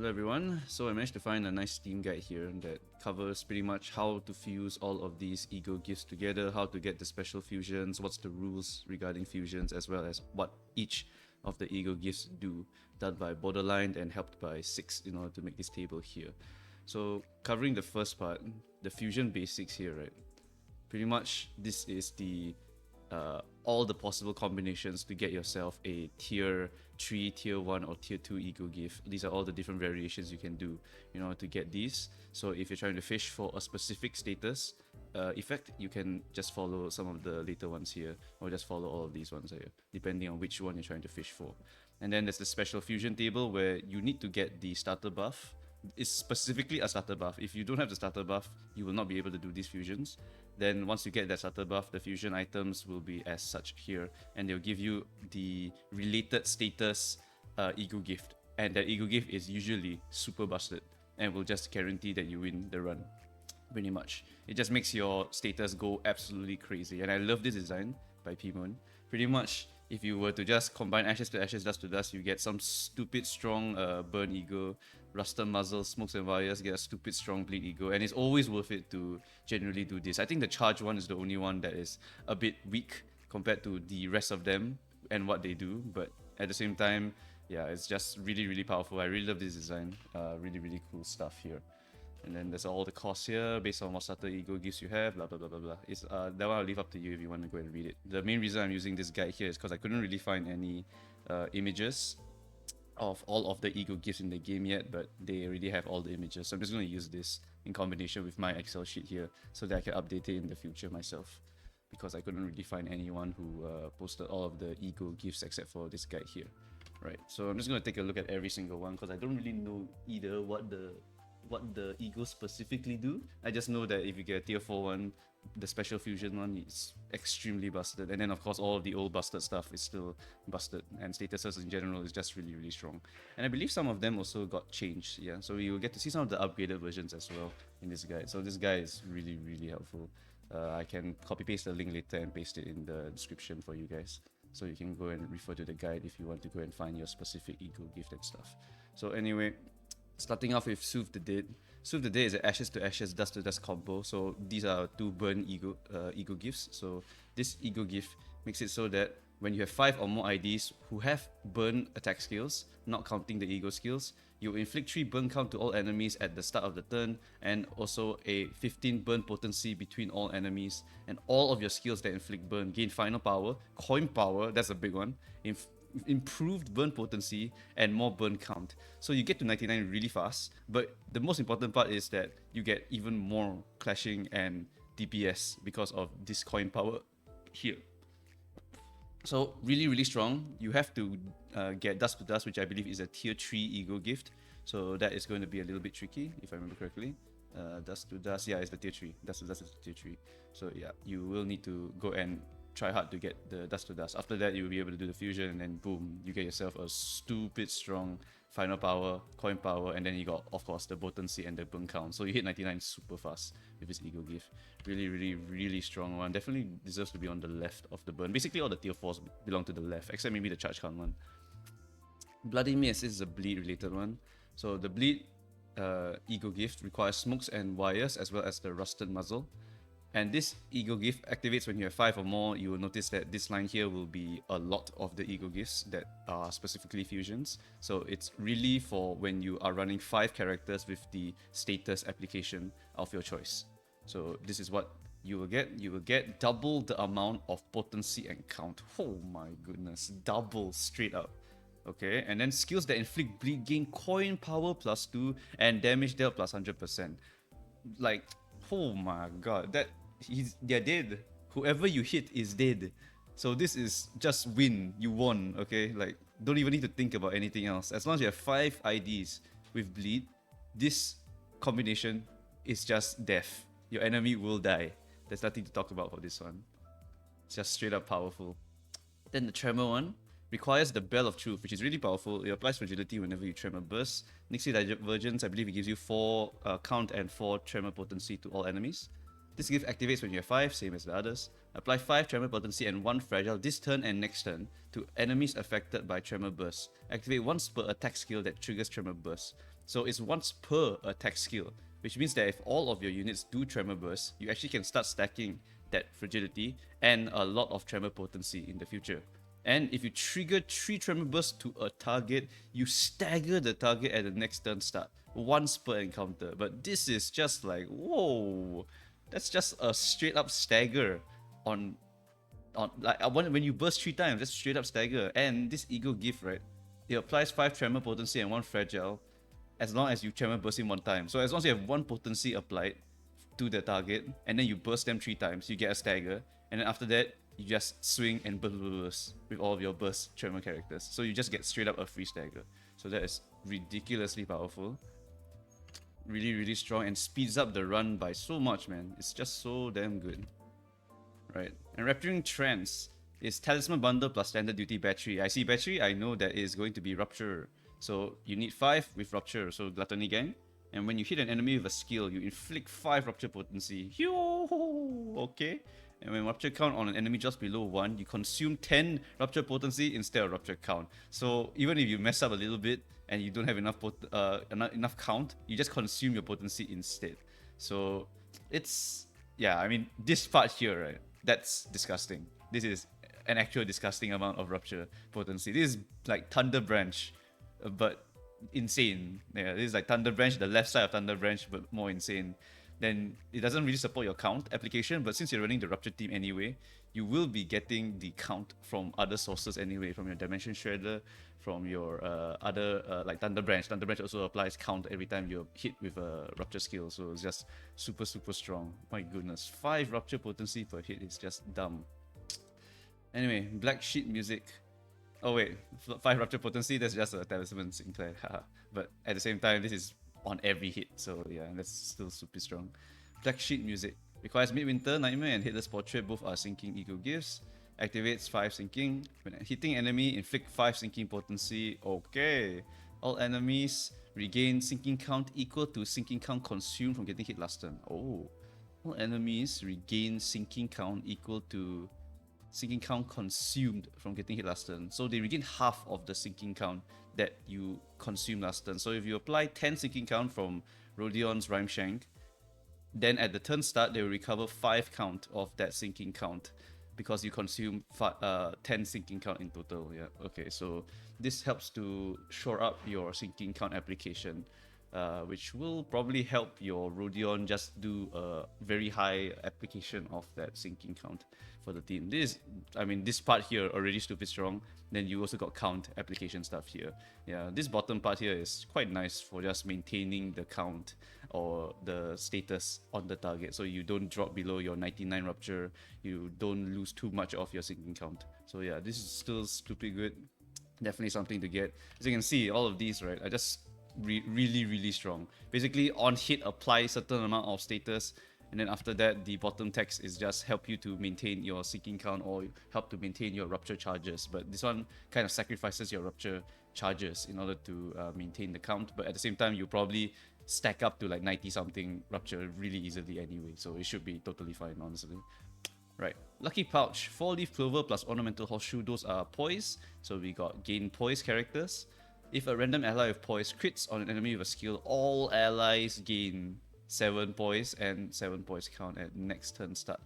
Hello everyone, so I managed to find a nice Steam guide here that covers pretty much how to fuse all of these ego gifts together, how to get the special fusions, what's the rules regarding fusions, as well as what each of the ego gifts do, done by Borderline and helped by Six in order to make this table here. So covering the first part, the fusion basics here, right? Pretty much this is the all the possible combinations to get yourself a tier 3, tier 1 or tier 2 ego gift. These are all the different variations you can do in order to get these. So if you're trying to fish for a specific status effect, you can just follow some of the later ones here, or just follow all of these ones here, depending on which one you're trying to fish for. And then there's the special fusion table where you need to get the starter buff. It's specifically a starter buff. If you don't have the starter buff, you will not be able to do these fusions. Then once you get that starter buff, the fusion items will be as such here, and they'll give you the related status ego gift. And that ego gift is usually super busted and will just guarantee that you win the run. Pretty much. It just makes your status go absolutely crazy. And I love this design by Pimon. Pretty much, if you were to just combine ashes to ashes, dust to dust, you get some stupid strong burn ego, rusted muzzle, smokes and wires, get a stupid strong bleed ego, and it's always worth it to generally do this. I think the charge one is the only one that is a bit weak compared to the rest of them and what they do, but at the same time, yeah, it's just really powerful. I really love this design. Really cool stuff here. And then there's all the costs here based on what starter ego gifts you have, blah blah blah. It's that one I'll leave up to you if you want to go and read it. The main reason I'm using this guide here is because I couldn't really find any images of all of the ego gifts in the game yet, but they already have all the images. So I'm just going to use this in combination with my Excel sheet here so that I can update it in the future myself, because I couldn't really find anyone who posted all of the ego gifts except for this guide here. Right, so I'm just going to take a look at every single one because I don't really know either what the ego specifically do. I just know that if you get a tier 4 one, the special fusion one is extremely busted, and then of course all of the old busted stuff is still busted, and statuses in general is just really strong. And I believe some of them also got changed, yeah, so you will get to see some of the upgraded versions as well in this guide. So this guide is really helpful. I can copy paste the link later and paste it in the description for you guys, so you can go and refer to the guide if you want to go and find your specific ego gift and stuff. So anyway, starting off with Sooth the Dead. Sooth the Dead is an ashes to ashes, dust to dust combo. So these are two burn ego gifts. So this ego gift makes it so that when you have 5 or more IDs who have burn attack skills, not counting the ego skills, you inflict 3 burn count to all enemies at the start of the turn, and also a 15 burn potency between all enemies. And all of your skills that inflict burn gain final power, coin power, that's a big one, improved burn potency, and more burn count. So you get to 99 really fast, but the most important part is that you get even more clashing and DPS because of this coin power here. So really strong. You have to get Dust to Dust, which I believe is a tier 3 ego gift. So that is going to be a little bit tricky if I remember correctly. Dust to Dust, yeah, it's the tier 3. Dust to Dust is the tier 3. So yeah, you will need to go and try hard to get the Dust to Dust. After that, you'll be able to do the fusion, and then boom, you get yourself a stupid strong final power, coin power, and then you got, of course, the potency and the burn count. So you hit 99 super fast with this ego gift. Really strong one. Definitely deserves to be on the left of the burn. Basically, all the tier 4s belong to the left, except maybe the charge count one. Bloody Mist is a bleed related one. So the bleed ego gift requires smokes and wires as well as the rusted muzzle. And this ego gift activates when you have 5 or more. You will notice that this line here will be a lot of the ego gifts that are specifically fusions. So it's really for when you are running 5 characters with the status application of your choice. So this is what you will get. You will get double the amount of potency and count. Oh my goodness, double straight up. Okay, and then skills that inflict bleed gain coin power +2 and damage dealt +100%. Like, oh my god, they're dead. Whoever you hit is dead. So this is just win. You won, okay? Like, don't even need to think about anything else. As long as you have 5 IDs with bleed, this combination is just death. Your enemy will die. There's nothing to talk about for this one. It's just straight up powerful. Then the Tremor one requires the Bell of Truth, which is really powerful. It applies fragility whenever you Tremor burst. Nixie Divergence, I believe it gives you 4 count and 4 Tremor potency to all enemies. This gift activates when you have 5, same as the others. Apply 5 Tremor potency and 1 fragile this turn and next turn to enemies affected by Tremor burst. Activate 1 per attack skill that triggers Tremor burst. So it's once per attack skill, which means that if all of your units do Tremor Burst, you actually can start stacking that fragility and a lot of Tremor potency in the future. And if you trigger 3 Tremor Bursts to a target, you stagger the target at the next turn start, once per encounter. But this is just like, whoa, that's just a straight up stagger on like when you burst 3 times, that's straight up stagger. And this Ego Gift, right, it applies 5 Tremor potency and 1 fragile as long as you Tremor burst him 1 time. So as long as you have 1 potency applied to the target and then you burst them 3 times, you get a stagger. And then after that, you just swing and burst with all of your burst Tremor characters. So you just get straight up a free stagger. So that is ridiculously powerful. Really, really strong and speeds up the run by so much, man. It's just so damn good. Right. Enrapturing Trance is Talisman Bundle plus Standard Duty Battery. I see battery, I know that is going to be Rupture. So you need 5 with Rupture, so Gluttony Gang. And when you hit an enemy with a skill, you inflict 5 Rupture potency. Okay. And when Rupture count on an enemy just below 1, you consume 10 Rupture potency instead of Rupture count. So even if you mess up a little bit and you don't have enough enough count, you just consume your potency instead. So it's, yeah, I mean, this part here, right, that's disgusting. This is an actual disgusting amount of Rupture potency. This is like Thunder Branch, but insane. Yeah, this is like Thunder Branch, the left side of Thunder Branch, but more insane. Then it doesn't really support your count application, but since you're running the Rupture team anyway, you will be getting the count from other sources anyway, from your Dimension Shredder, from your other like Thunder Branch. Thunder Branch also applies count every time you're hit with a Rupture skill, so it's just super, super strong. My goodness, 5 Rupture potency per hit is just dumb. Anyway, Black Sheet Music. Oh wait, 5 Rupture potency, that's just a Talisman Sinclair. But at the same time, this is on every hit, so yeah, that's still super strong. Black Sheet Music requires Midwinter Nightmare and Headless Portrait, both are sinking Ego Gifts. Activates 5 sinking. When hitting enemy, inflict 5 sinking potency. Okay. All enemies regain sinking count equal to sinking count consumed from getting hit last turn. Oh. All enemies regain sinking count equal to sinking count consumed from getting hit last turn. So they regain half of the sinking count that you consumed last turn. So if you apply 10 sinking count from Rodion's Rhyme Shank, then at the turn start, they will recover 5 count of that sinking count because you consume 10 sinking count in total. Yeah, okay, so this helps to shore up your sinking count application, which will probably help your Rodion just do a very high application of that sinking count for the team. This part here already stupid strong. Then you also got count application stuff here. Yeah, this bottom part here is quite nice for just maintaining the count or the status on the target, so you don't drop below your 99 Rupture, you don't lose too much of your sinking count. So yeah, this is still stupid good. Definitely something to get. As you can see, all of these, right, are just really, really strong. Basically, on hit, apply certain amount of status, and then after that, the bottom text is just help you to maintain your sinking count or help to maintain your Rupture charges. But this one kind of sacrifices your Rupture charges in order to maintain the count. But at the same time, you probably stack up to like 90 something Rupture really easily anyway, so it should be totally fine, honestly. Right, Lucky Pouch, 4-leaf Clover plus Ornamental Horseshoe, those are Poise. So we got gain Poise characters. If a random ally with Poise crits on an enemy with a skill, all allies gain 7 Poise and 7 Poise count at next turn start.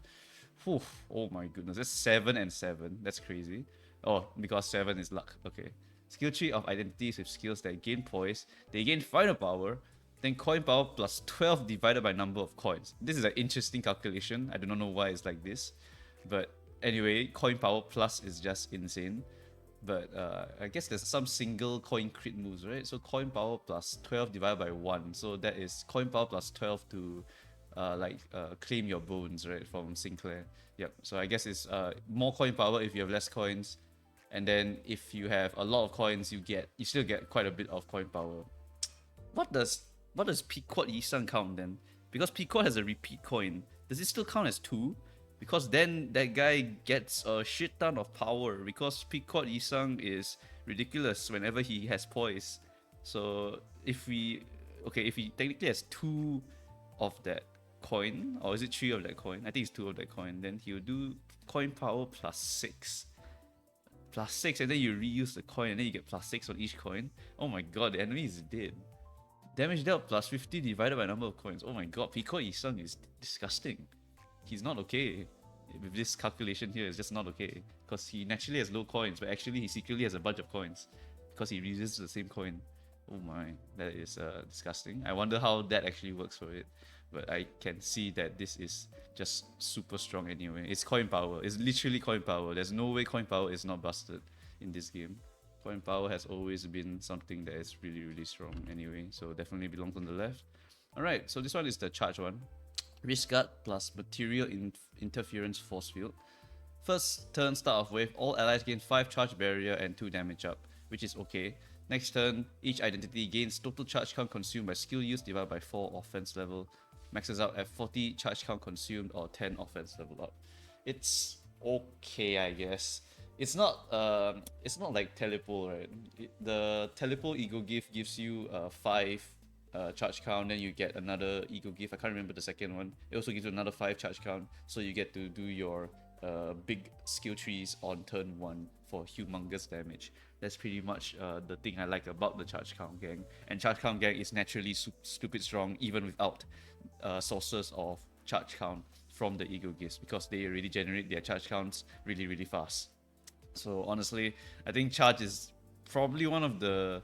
Whew, oh my goodness, that's 7 and 7, that's crazy. Oh, because 7 is luck, okay. Skill tree of identities with skills that gain Poise, they gain final power, then coin power plus 12 divided by number of coins. This is an interesting calculation, I do not know why it's like this. But anyway, coin power plus is just insane. But I guess there's some single coin crit moves, right? So coin power plus 12 divided by 1. So that is coin power plus 12 to claim your bones, right, from Sinclair. Yep, so I guess it's more coin power if you have less coins. And then if you have a lot of coins, you still get quite a bit of coin power. What does Pequot Yisang count then? Because Pequot has a repeat coin. Does it still count as 2? Because then that guy gets a shit ton of power, because Pequot Yisang is ridiculous whenever he has Poise. So if he technically has 2 of that coin, or is it 3 of that coin? I think it's 2 of that coin. Then he'll do coin power plus 6. Plus 6, and then you reuse the coin, and then you get plus 6 on each coin. Oh my god, the enemy is dead. Damage dealt plus 50 divided by number of coins. Oh my god, Pico Isung is disgusting. He's not okay. With this calculation here, it's just not okay. Because he naturally has low coins, but actually he secretly has a bunch of coins. Because he reuses the same coin. Oh my, that is disgusting. I wonder how that actually works for it. But I can see that this is just super strong anyway. It's coin power. It's literally coin power. There's no way coin power is not busted in this game. Coin power has always been something that is really, really strong anyway. So definitely belongs on the left. Alright, so this one is the charge one. Risk guard plus material interference force field. First turn start off with, all allies gain 5 charge barrier and 2 damage up, which is okay. Next turn, each identity gains total charge count consumed by skill use divided by 4 offense level. Maxes out at 40 charge count consumed or 10 offense level up. It's okay, I guess. It's not like Telepole, right? The Telepole Ego Gift gives you 5 charge count, then you get another Ego Gift. I can't remember the second one. It also gives you another 5 charge count, so you get to do your big skill trees on turn 1 for humongous damage. That's pretty much the thing I like about the charge count gang. And charge count gang is naturally stupid strong even without sources of charge count from the Ego Gifts, because they already generate their charge counts really, really fast. So honestly, I think charge is probably one of the,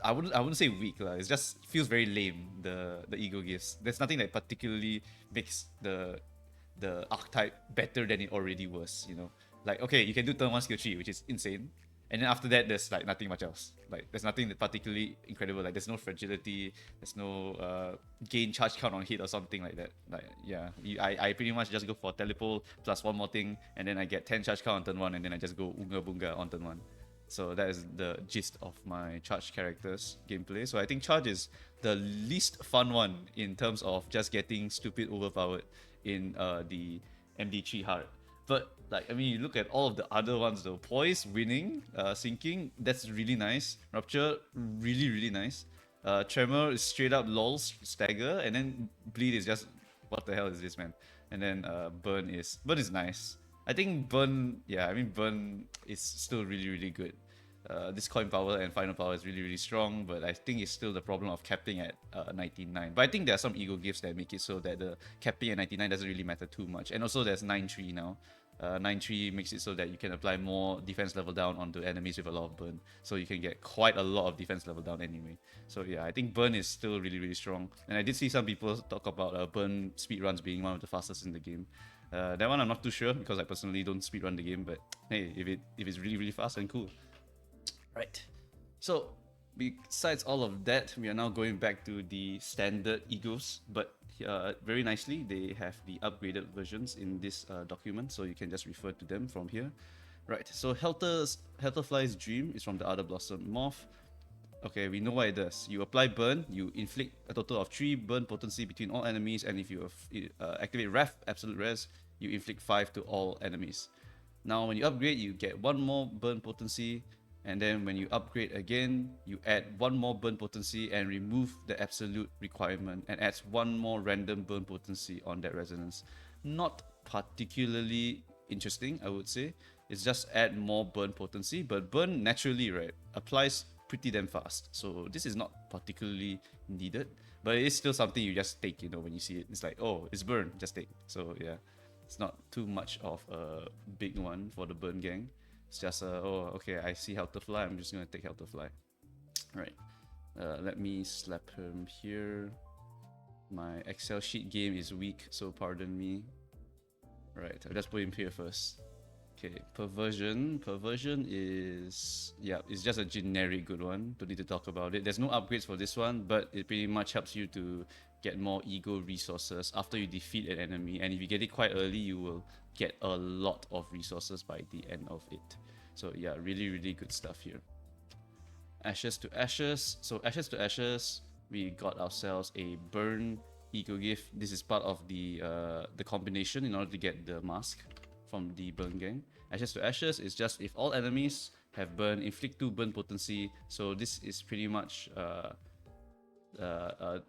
I wouldn't say weak lah. It just feels very lame, the Ego Gifts. There's nothing that particularly makes the archetype better than it already was, you know. Like, okay, you can do turn 1 skill tree, which is insane. And then after that, there's like nothing much else. Like, there's nothing that particularly incredible. Like, there's no fragility, there's no gain charge count on hit or something like that. Like, yeah, I pretty much just go for Telepole plus one more thing, and then I get 10 charge count on turn 1, and then I just go Unga Bunga on turn 1. So that is the gist of my charge characters gameplay. So I think charge is the least fun one in terms of just getting stupid overpowered in the MD3 Hard. But like, I mean, you look at all of the other ones though. Poise, winning, sinking, that's really nice. Rupture, really, really nice. Tremor is straight up lols, stagger, and then bleed is just, what the hell is this, man? And then burn is nice. I think burn, yeah, I mean burn is still really, really good. This coin power and final power is really, really strong, but I think it's still the problem of capping at 99. But I think there are some ego gifts that make it so that the capping at 99 doesn't really matter too much. And also there's 9-3 now. 9-3 makes it so that you can apply more defense level down onto enemies with a lot of burn. So you can get quite a lot of defense level down anyway. So yeah, I think burn is still really, really strong. And I did see some people talk about burn speedruns being one of the fastest in the game. That one I'm not too sure because I personally don't speedrun the game, but hey, if it's really, really fast, then cool. Right. So besides all of that, we are now going back to the standard egos, but very nicely they have the upgraded versions in this document, so you can just refer to them from here. Right, so Hellterfly's Dream is from the Other Blossom Moth. Okay, we know what it does. You apply burn, you inflict a total of 3 burn potency between all enemies, and if you activate Wrath, Absolute Res, you inflict 5 to all enemies. Now when you upgrade, you get 1 more burn potency, and then when you upgrade again, you add 1 more burn potency and remove the absolute requirement and adds 1 more random burn potency on that resonance. Not particularly interesting, I would say. It's just add more burn potency, but burn naturally, right, applies pretty damn fast. So this is not particularly needed, but it is still something you just take, you know, when you see it. It's like, oh, it's burn, just take. So yeah, it's not too much of a big one for the burn gang. It's just, oh, okay, I see Hellterfly, I'm just gonna take Hellterfly. Right, let me slap him here. My Excel sheet game is weak, so pardon me. Right, I'll just put him here first. Okay, Perversion. Perversion is, yeah, it's just a generic good one. Don't need to talk about it. There's no upgrades for this one, but it pretty much helps you to get more ego resources after you defeat an enemy. And if you get it quite early, you will get a lot of resources by the end of it. So yeah, really, really good stuff here. Ashes to Ashes. So Ashes to Ashes, we got ourselves a burn ego gift. This is part of the combination in order to get the mask from the burn gang. Ashes to Ashes is just if all enemies have burn, inflict 2 burn potency. So this is pretty much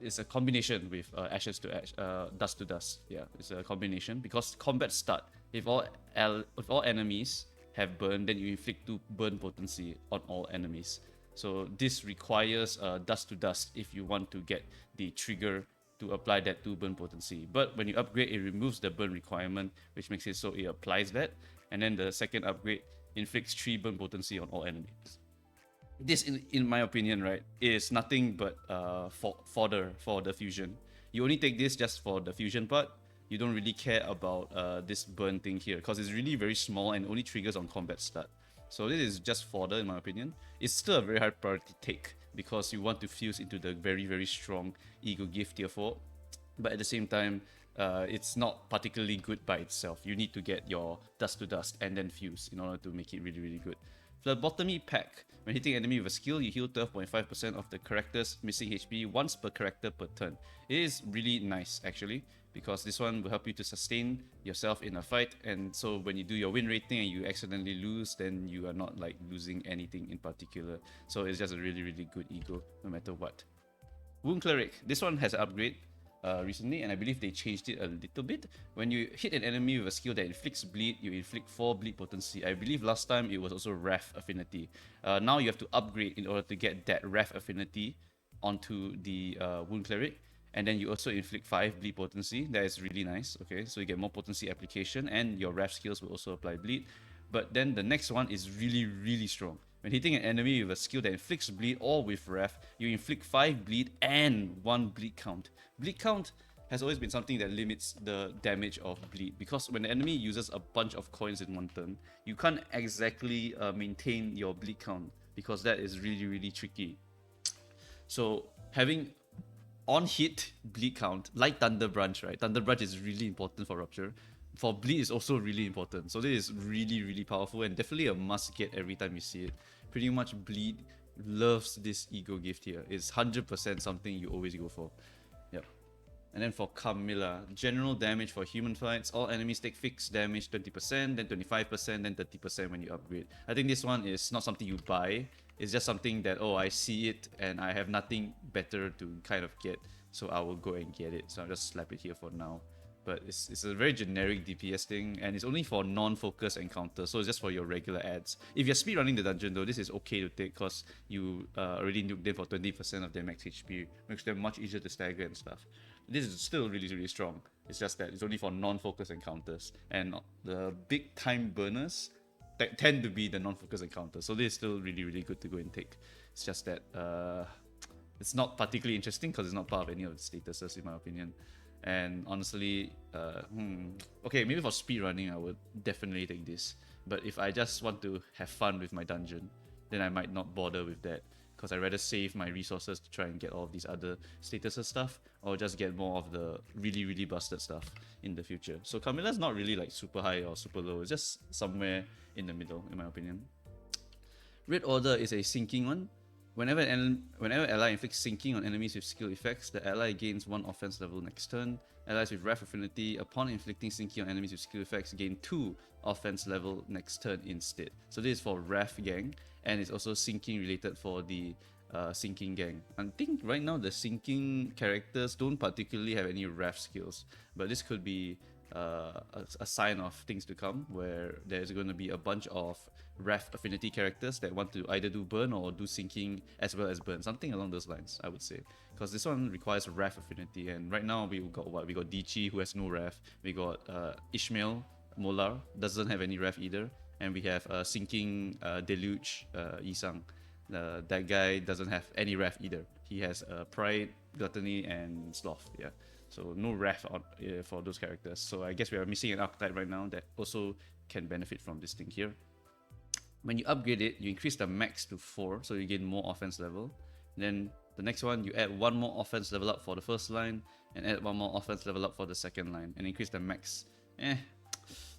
it's a combination with Ashes to Ash, Dust to Dust. Yeah, it's a combination because combat start. If all enemies have burn, then you inflict 2 burn potency on all enemies. So this requires dust to dust if you want to get the trigger to apply that 2 burn potency. But when you upgrade, it removes the burn requirement, which makes it so it applies that. And then the second upgrade inflicts 3 burn potency on all enemies. This, in my opinion, right, is nothing but fodder for the fusion. You only take this just for the fusion part. You don't really care about this burn thing here, because it's really very small and only triggers on combat start. So this is just fodder, in my opinion. It's still a very high priority take, because you want to fuse into the very, very strong Ego Gift tier 4. But at the same time, it's not particularly good by itself. You need to get your dust to dust and then fuse in order to make it really, really good. Phlebotomy Pack. When hitting enemy with a skill, you heal 12.5% of the character's missing HP once per character per turn. It is really nice, actually, because this one will help you to sustain yourself in a fight, and so when you do your win rating and you accidentally lose, then you are not like losing anything in particular. So it's just a really, really good ego no matter what. Wound Cleric. This one has an upgrade recently, and I believe they changed it a little bit. When you hit an enemy with a skill that inflicts bleed, you inflict 4 bleed potency. I believe last time it was also Wrath affinity. Now you have to upgrade in order to get that Wrath affinity onto the Wound Cleric, and then you also inflict 5 bleed potency. That is really nice. Okay, so you get more potency application, and your Wrath skills will also apply bleed. But then the next one is really, really strong. When hitting an enemy with a skill that inflicts bleed or with Wrath, you inflict 5 bleed and 1 bleed count. Bleed count has always been something that limits the damage of bleed, because when the enemy uses a bunch of coins in one turn, you can't exactly maintain your bleed count, because that is really, really tricky. So having on hit bleed count, like Thunder Branch, right? Thunder Branch is really important for Rupture. For bleed is also really important. So this is really, really powerful and definitely a must get every time you see it. Pretty much bleed loves this ego gift here. It's 100% something you always go for. Yep. And then for Carmilla, general damage for human fights. All enemies take fixed damage 20%, then 25%, then 30% when you upgrade. I think this one is not something you buy. It's just something that, oh, I see it and I have nothing better to kind of get, so I will go and get it. So I'll just slap it here for now. But it's a very generic DPS thing, and it's only for non-focus encounters, so it's just for your regular ads. If you're speedrunning the dungeon though, this is okay to take, because you already nuked them for 20% of their max HP, makes them much easier to stagger and stuff. This is still really, really strong. It's just that it's only for non-focus encounters, and the big time burners that tend to be the non-focus encounters, so this is still really, really good to go and take. It's just that it's not particularly interesting because it's not part of any of the statuses, in my opinion. And honestly, okay, maybe for speedrunning I would definitely take this. But if I just want to have fun with my dungeon, then I might not bother with that, because I'd rather save my resources to try and get all of these other statuses stuff, or just get more of the really, really busted stuff in the future. So Carmilla's not really like super high or super low, it's just somewhere in the middle, in my opinion. Red Order is a sinking one. Whenever ally inflicts sinking on enemies with skill effects, the ally gains 1 offense level next turn. Allies with Wrath affinity, upon inflicting sinking on enemies with skill effects, gain 2 offense level next turn instead. So this is for Wrath gang, and it's also sinking related for the sinking gang. I think right now the sinking characters don't particularly have any Wrath skills, but this could be a sign of things to come, where there's going to be a bunch of Wrath affinity characters that want to either do burn or do sinking as well as burn, something along those lines, I would say, because this one requires Wrath affinity. And right now we got what? We got Dichi, who has no Wrath. We got Ishmael Molar, doesn't have any Wrath either, and we have sinking Deluge Isang. That guy doesn't have any Wrath either. He has Pride, Gluttony, and Sloth. Yeah. So no Wrath for those characters. So I guess we are missing an archetype right now that also can benefit from this thing here. When you upgrade it, you increase the max to 4, so you gain more offense level. Then the next one, you add 1 more offense level up for the first line, and add 1 more offense level up for the second line, and increase the max.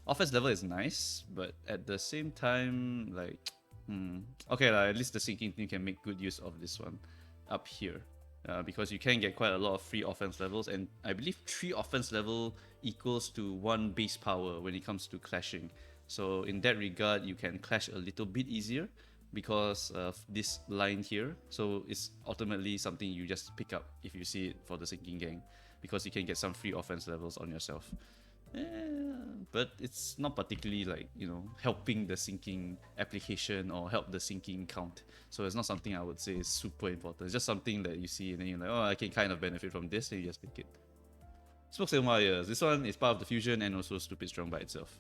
Offense level is nice, but at the same time, like, okay, at least the sinking team can make good use of this one up here. Because you can get quite a lot of free offense levels, and I believe 3 offense level equals to 1 base power when it comes to clashing. So in that regard, you can clash a little bit easier because of this line here. So it's ultimately something you just pick up if you see it for the sinking gang, because you can get some free offense levels on yourself. But it's not particularly like, you know, helping the sinking application or help the sinking count. So it's not something I would say is super important. It's just something that you see and then you're like, oh, I can kind of benefit from this, and you just pick it. Smokes and Wires. This one is part of the fusion and also stupid strong by itself.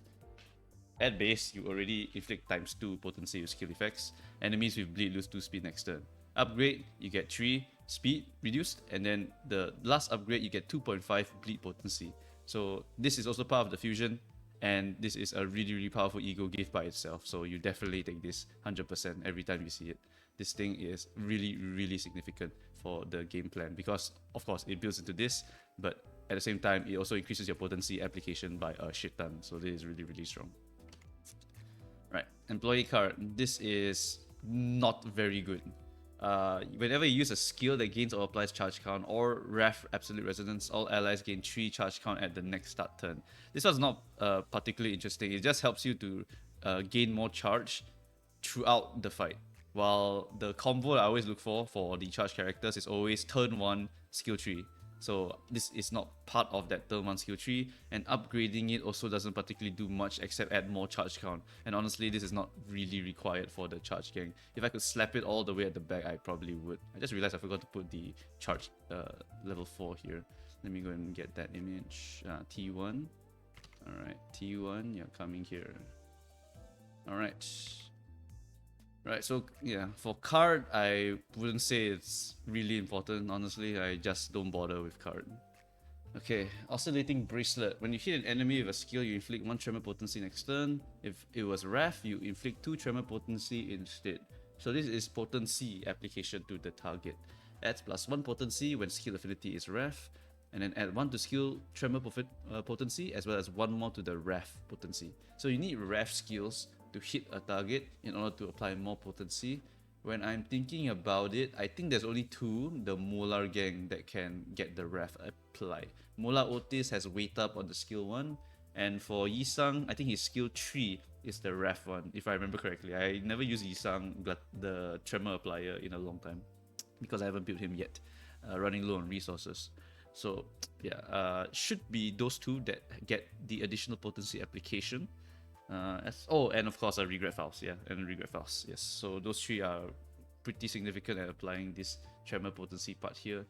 At base, you already inflict ×2 potency with skill effects. Enemies with bleed lose 2 speed next turn. Upgrade, you get 3 speed reduced, and then the last upgrade, you get 2.5 bleed potency. So this is also part of the fusion, and this is a really powerful ego gift by itself. So you definitely take this 100% every time you see it. This thing is really significant for the game plan because, of course, it builds into this, but at the same time, it also increases your potency application by a shit ton. So this is really strong. Right, employee card. This is not very good. Whenever you use a skill that gains or applies charge count or Wrath Absolute Resonance, all allies gain 3 charge count at the next start turn. This one's not particularly interesting. It just helps you to gain more charge throughout the fight. While the combo I always look for the charge characters is always turn 1 skill tree. So this is not part of that turn 1 skill tree, and upgrading it also doesn't particularly do much except add more charge count. And honestly, this is not really required for the charge gang. If I could slap it all the way at the back, I probably would. I just realized I forgot to put the charge level 4 here. Let me go and get that image. T1. Alright, T1, you're coming here. Alright. Right, so yeah, for card, I wouldn't say it's really important, honestly. I just don't bother with card. Okay, Oscillating Bracelet. When you hit an enemy with a skill, you inflict 1 Tremor potency next turn. If it was Wrath, you inflict 2 Tremor potency instead. So this is potency application to the target. Adds +1 potency when skill affinity is Wrath, and then add 1 to skill Tremor potency, as well as 1 more to the Wrath potency. So you need Wrath skills to hit a target in order to apply more potency. When I'm thinking about it, I think there's only 2, the Molar gang, that can get the Wrath applied. Molar Otis has weight up on the skill 1, and for Yisang, I think his skill 3 is the Wrath one, if I remember correctly. I never used Yisang, the Tremor applier, in a long time, because I haven't built him yet, running low on resources. So yeah, should be those 2 that get the additional potency application. And of course regret files, yes. So those 3 are pretty significant at applying this Tremor potency part here.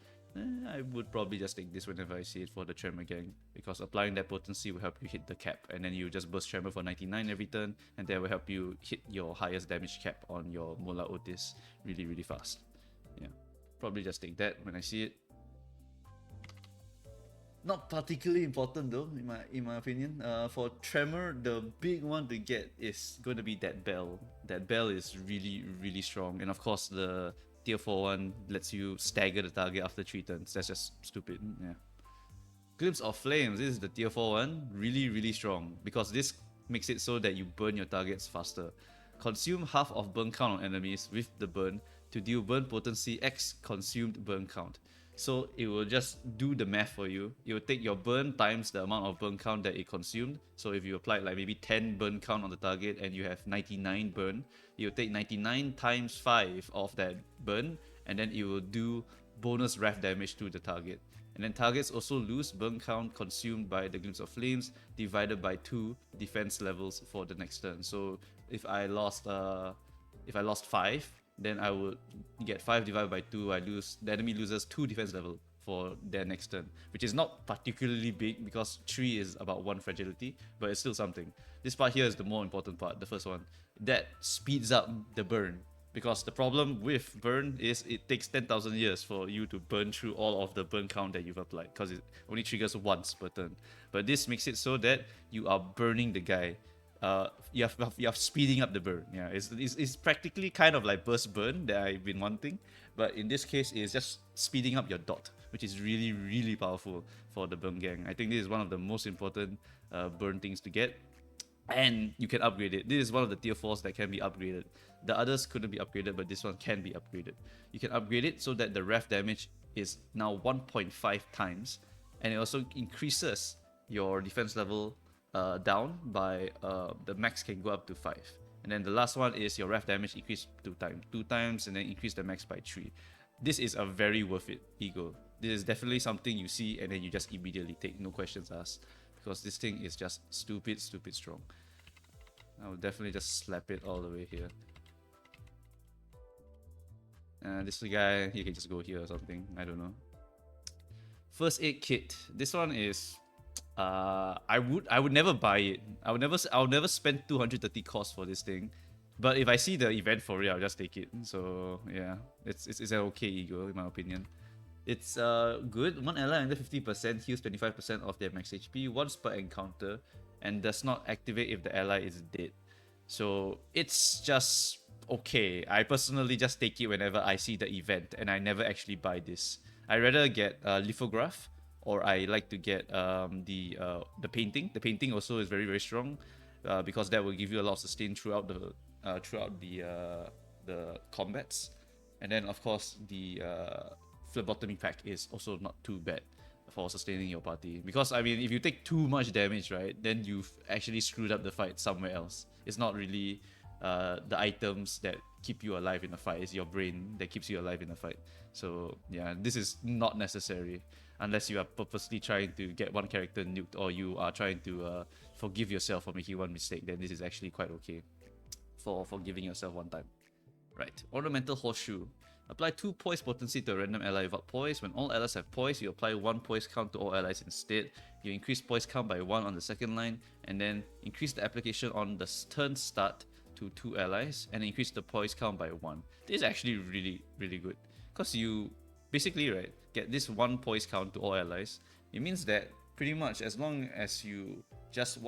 I would probably just take this whenever I see it for the Tremor gang, because applying that potency will help you hit the cap, and then you just burst Tremor for 99 every turn, and that will help you hit your highest damage cap on your Mola Otis really fast. Yeah, probably just take that when I see it. Not particularly important though, in my opinion. For Tremor, the big one to get is going to be that bell. That bell is really strong, and of course the tier 4 one lets you stagger the target after 3 turns. That's just stupid. Yeah. Glimpse of Flames. This is the tier 4 one. Really strong, because this makes it so that you burn your targets faster. Consume half of burn count on enemies with the burn to deal burn potency X consumed burn count. So it will just do the math for you. It will take your burn times the amount of burn count that it consumed. So if you applied like maybe 10 burn count on the target and you have 99 burn, it will take 99 times 5 of that burn, and then it will do bonus wrath damage to the target. And then targets also lose burn count consumed by the Glimpse of Flames divided by 2 defense levels for the next turn. So if I lost 5, then I would get 5 divided by 2. The enemy loses 2 defense level for their next turn, which is not particularly big because 3 is about 1 fragility, but it's still something. This part here is the more important part, the first one. That speeds up the burn, because the problem with burn is it takes 10,000 years for you to burn through all of the burn count that you've applied, because it only triggers once per turn. But this makes it so that you are burning the guy. You're speeding up the burn. Yeah, it's practically kind of like burst burn that I've been wanting, but in this case, it's just speeding up your dot, which is really powerful for the burn gang. I think this is one of the most important burn things to get, and you can upgrade it. This is one of the tier 4s that can be upgraded. The others couldn't be upgraded, but this one can be upgraded. You can upgrade it so that the wrath damage is now 1.5 times, and it also increases your defense level down by the max can go up to 5. And then the last one is your wrath damage increased 2 times, and then increase the max by 3. This is a very worth it ego. This is definitely something you see and then you just immediately take, no questions asked. because this thing is just stupid strong. I will definitely just slap it all the way here. This guy, he can just go here or something. I don't know. First aid kit. This one is, I would never buy it. I would never spend 230 cost for this thing. But if I see the event for it, I'll just take it. So yeah, it's an okay ego in my opinion. It's good. One ally under 50% heals 25% of their max HP once per encounter, and does not activate if the ally is dead. So it's just okay. I personally just take it whenever I see the event, and I never actually buy this. I rather get lithograph, or I like to get the painting. The painting also is very strong, because that will give you a lot of sustain throughout the combats. And then of course the Phlebotomy Pack is also not too bad for sustaining your party, because I mean, if you take too much damage, right, then you've actually screwed up the fight somewhere else. It's not really the items that keep you alive in a fight, it's your brain that keeps you alive in a fight. So yeah, this is not necessary unless you are purposely trying to get one character nuked, or you are trying to forgive yourself for making one mistake. Then this is actually quite okay for forgiving yourself one time. Right, Ornamental Horseshoe. Apply 2 Poise potency to a random ally without Poise. When all allies have Poise, you apply 1 Poise count to all allies instead. You increase Poise count by 1 on the second line, and then increase the application on the turn start to 2 allies, and increase the Poise count by 1. This is actually really good, because you basically, right, get this 1 Poise count to all allies. It means that pretty much as long as you just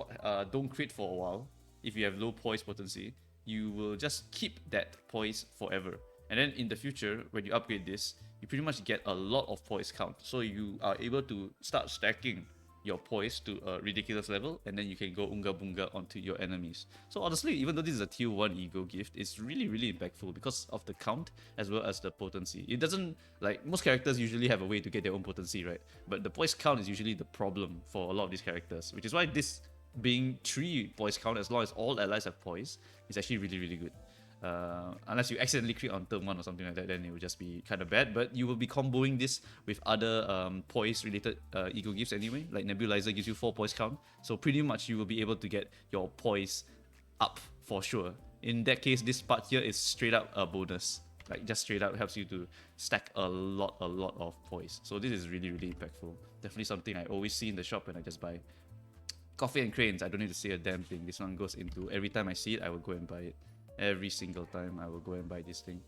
don't crit for a while, if you have low Poise potency, you will just keep that Poise forever. And then in the future, when you upgrade this, you pretty much get a lot of Poise count. So you are able to start stacking your Poise to a ridiculous level, and then you can go Unga Bunga onto your enemies. So honestly, even though this is a tier 1 ego gift, it's really impactful because of the count as well as the potency. It doesn't, like, most characters usually have a way to get their own potency, right? But the Poise count is usually the problem for a lot of these characters, which is why this being 3 Poise count, as long as all allies have Poise, is actually really good. Unless you accidentally crit on turn 1 or something like that, then it will just be kind of bad. But you will be comboing this with other Poise related ego gifts anyway. Like Nebulizer gives you 4 Poise count, so pretty much you will be able to get your Poise up for sure. In that case, this part here is straight up a bonus. Like, just straight up helps you to stack a lot of Poise. So this is really impactful. Definitely something I always see in the shop and I just buy. Coffee and Cranes, I don't need to say a damn thing. This one goes into, every time I see it, I will go and buy it. Every single time I will go and buy this thing.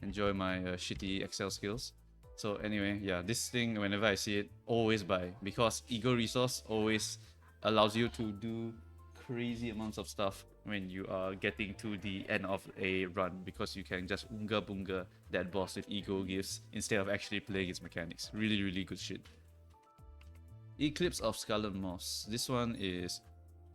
Enjoy my shitty Excel skills. So anyway, yeah, this thing, whenever I see it, always buy. Because Ego Resource always allows you to do crazy amounts of stuff when you are getting to the end of a run, because you can just Unga Bunga that boss with Ego Gifts instead of actually playing its mechanics. Really good shit. Eclipse of Scarlet Moths. This one is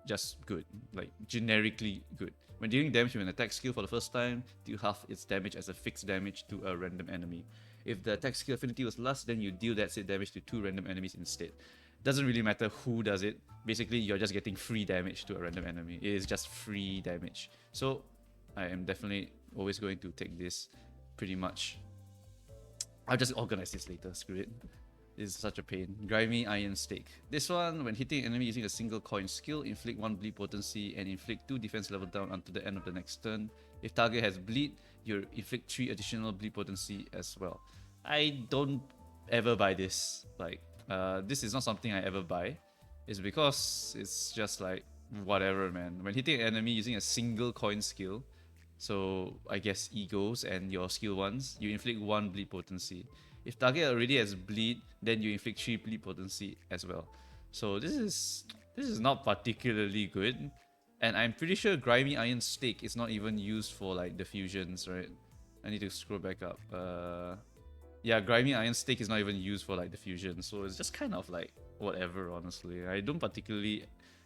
just good, like generically good. When dealing damage with an attack skill for the first time, deal half its damage as a fixed damage to a random enemy. If the attack skill affinity was last, then you deal that same damage to 2 random enemies instead. Doesn't really matter who does it. Basically, you're just getting free damage to a random enemy. It is just free damage. So I am definitely always going to take this pretty much. I'll just organize this later, screw it. This is such a pain. Grimy Iron Stake. This one, when hitting an enemy using a single coin skill, inflict 1 bleed potency and inflict 2 defense level down until the end of the next turn. If target has bleed, you inflict 3 additional bleed potency as well. I don't ever buy this. Like, this is not something I ever buy. It's because it's just like, whatever, man. When hitting an enemy using a single coin skill, so I guess egos and your skill ones, you inflict 1 bleed potency. If target already has bleed, then you inflict 3 bleed potency as well. So this is not particularly good. And I'm pretty sure Grimy Iron Stake is not even used for like the fusions, right? I need to scroll back up. Yeah, Grimy Iron Stake is not even used for like the fusion. So it's just kind of like whatever, honestly. I don't particularly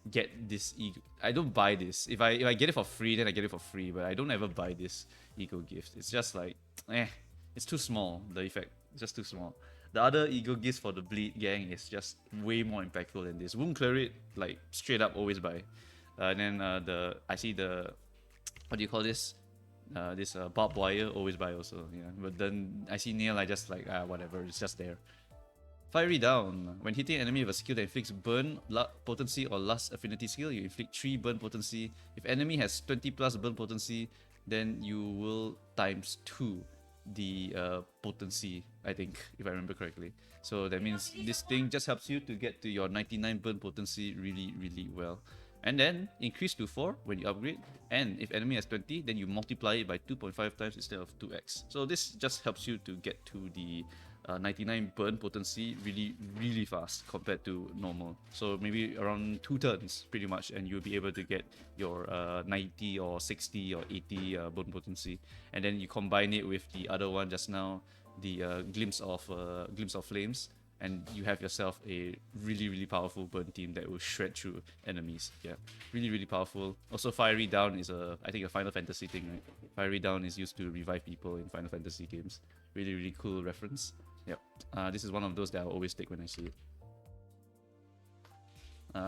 get this ego. I don't buy this. If I get it for free, then I get it for free. But I don't ever buy this ego gift. It's just like, it's too small, the effect. It's just too small. The other ego gifts for the bleed gang is just way more impactful than this. Wound Cleric, like straight up always buy. And then I see the, what do you call this? This barbed wire, always buy also. Yeah, but then I see nail, I just like whatever, it's just there. Fiery Down. When hitting an enemy with a skill that inflicts burn, potency, or lust affinity skill, you inflict 3 burn potency. If enemy has 20 plus burn potency, then you will times 2 the potency, I think, if I remember correctly. So that means this thing just helps you to get to your 99 burn potency really, really well. And then increase to 4 when you upgrade. And if enemy has 20, then you multiply it by 2.5 times instead of 2x. So this just helps you to get to the 99 burn potency really, really fast compared to normal. So maybe around 2 turns pretty much, and you'll be able to get your 90 or 60 or 80 burn potency. And then you combine it with the other one just now, the glimpse of flames, and you have yourself a really, really powerful burn team that will shred through enemies. Yeah, really, really powerful. Also, Fiery Down is I think a Final Fantasy thing, right? Fiery Down is used to revive people in Final Fantasy games. Really, really cool reference. Yep. This is one of those that I'll always take when I see it.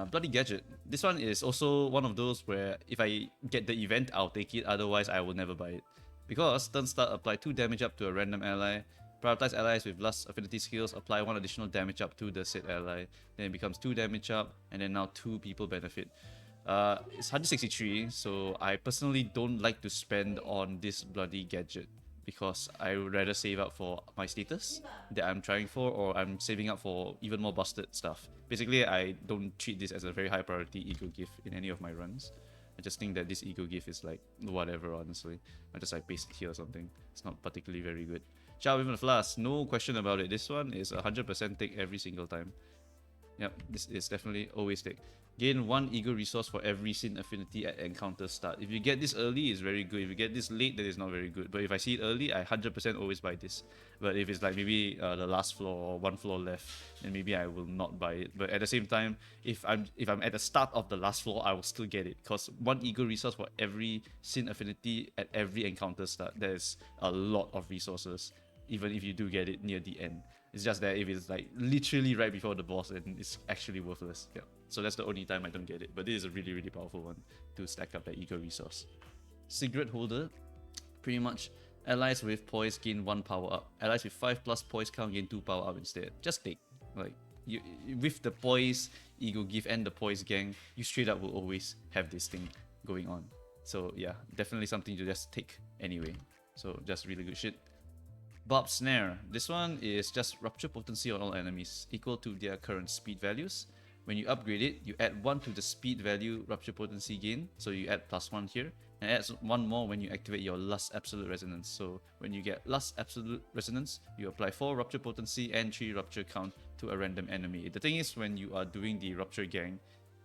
Bloody Gadget. This one is also one of those where if I get the event, I'll take it. Otherwise, I will never buy it. Because turn start, apply 2 damage up to a random ally. Prioritize allies with lust affinity skills. Apply 1 additional damage up to the said ally. Then it becomes 2 damage up, and then now 2 people benefit. It's 163, so I personally don't like to spend on this Bloody Gadget, because I would rather save up for my status that I'm trying for, or I'm saving up for even more busted stuff. Basically, I don't treat this as a very high priority ego gift in any of my runs. I just think that this ego gift is like whatever, honestly. I just like paste it here or something. It's not particularly very good. Shout with the Flask, no question about it. This one is 100% take every single time. Yep, this is definitely always take. Gain 1 ego resource for every sin affinity at encounter start. If you get this early, it's very good. If you get this late, then it's not very good. But if I see it early, I 100% always buy this. But if it's like maybe the last floor or 1 floor left, then maybe I will not buy it. But at the same time, if I'm at the start of the last floor, I will still get it. Because 1 ego resource for every sin affinity at every encounter start, there's a lot of resources, even if you do get it near the end. It's just that if it's like literally right before the boss, then it's actually worthless. Yeah. So that's the only time I don't get it. But this is a really, really powerful one to stack up that ego resource. Cigarette Holder. Pretty much allies with Poise gain 1 power up. Allies with 5 plus Poise count gain 2 power up instead. Just take. Like, you with the Poise ego gift and the Poise gang, you straight up will always have this thing going on. So yeah, definitely something to just take anyway. So just really good shit. Barb Snare. This one is just Rupture potency on all enemies, equal to their current speed values. When you upgrade it, you add 1 to the speed value Rupture potency gain, so you add +1 here, and adds 1 more when you activate your Lust Absolute Resonance. So when you get Lust Absolute Resonance, you apply 4 Rupture potency and 3 Rupture count to a random enemy. The thing is, when you are doing the Rupture gang,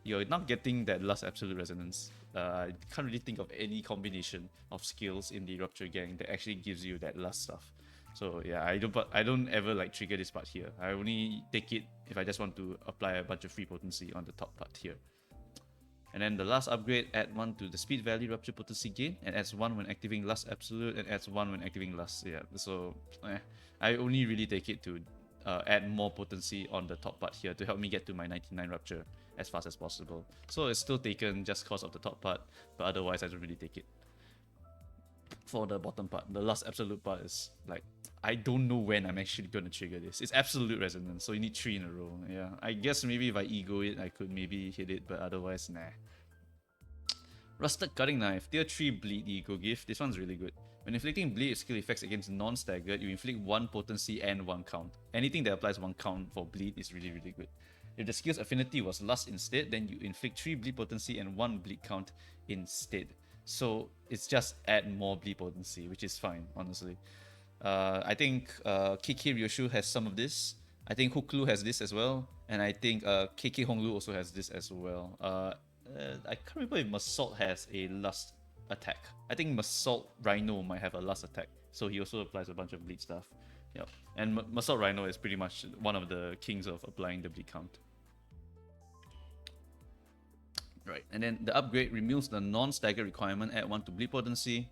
you're not getting that Lust Absolute Resonance. I can't really think of any combination of skills in the Rupture gang that actually gives you that Lust stuff. So yeah, I don't ever like trigger this part here. I only take it if I just want to apply a bunch of free potency on the top part here. And then the last upgrade, add 1 to the speed value Rupture potency gain, and adds 1 when activating Lust Absolute, and adds 1 when activating Lust. Yeah, so I only really take it to add more potency on the top part here to help me get to my 99 Rupture as fast as possible. So it's still taken just because of the top part, but otherwise I don't really take it. For the bottom part, the Lust Absolute part is like, I don't know when I'm actually going to trigger this. It's Absolute Resonance, so you need 3 in a row. Yeah, I guess maybe if I ego it, I could maybe hit it, but otherwise, nah. Rusted Cutting Knife, Tier 3 Bleed Ego Gift. This one's really good. When inflicting bleed with skill effects against non-staggered, you inflict 1 potency and 1 count. Anything that applies 1 count for bleed is really, really good. If the skill's affinity was Lust instead, then you inflict 3 bleed potency and 1 bleed count instead. So it's just add more bleed potency, which is fine, honestly. I think KK Ryoshu has some of this. I think Huklu has this as well. And I think KK Honglu also has this as well. I can't remember if Massault has a Lust attack. I think Massault Rhino might have a Lust attack. So he also applies a bunch of bleed stuff. Yep. And Massault Rhino is pretty much one of the kings of applying the bleed count. Right, and then the upgrade removes the non-stagger requirement, add 1 to bleed potency,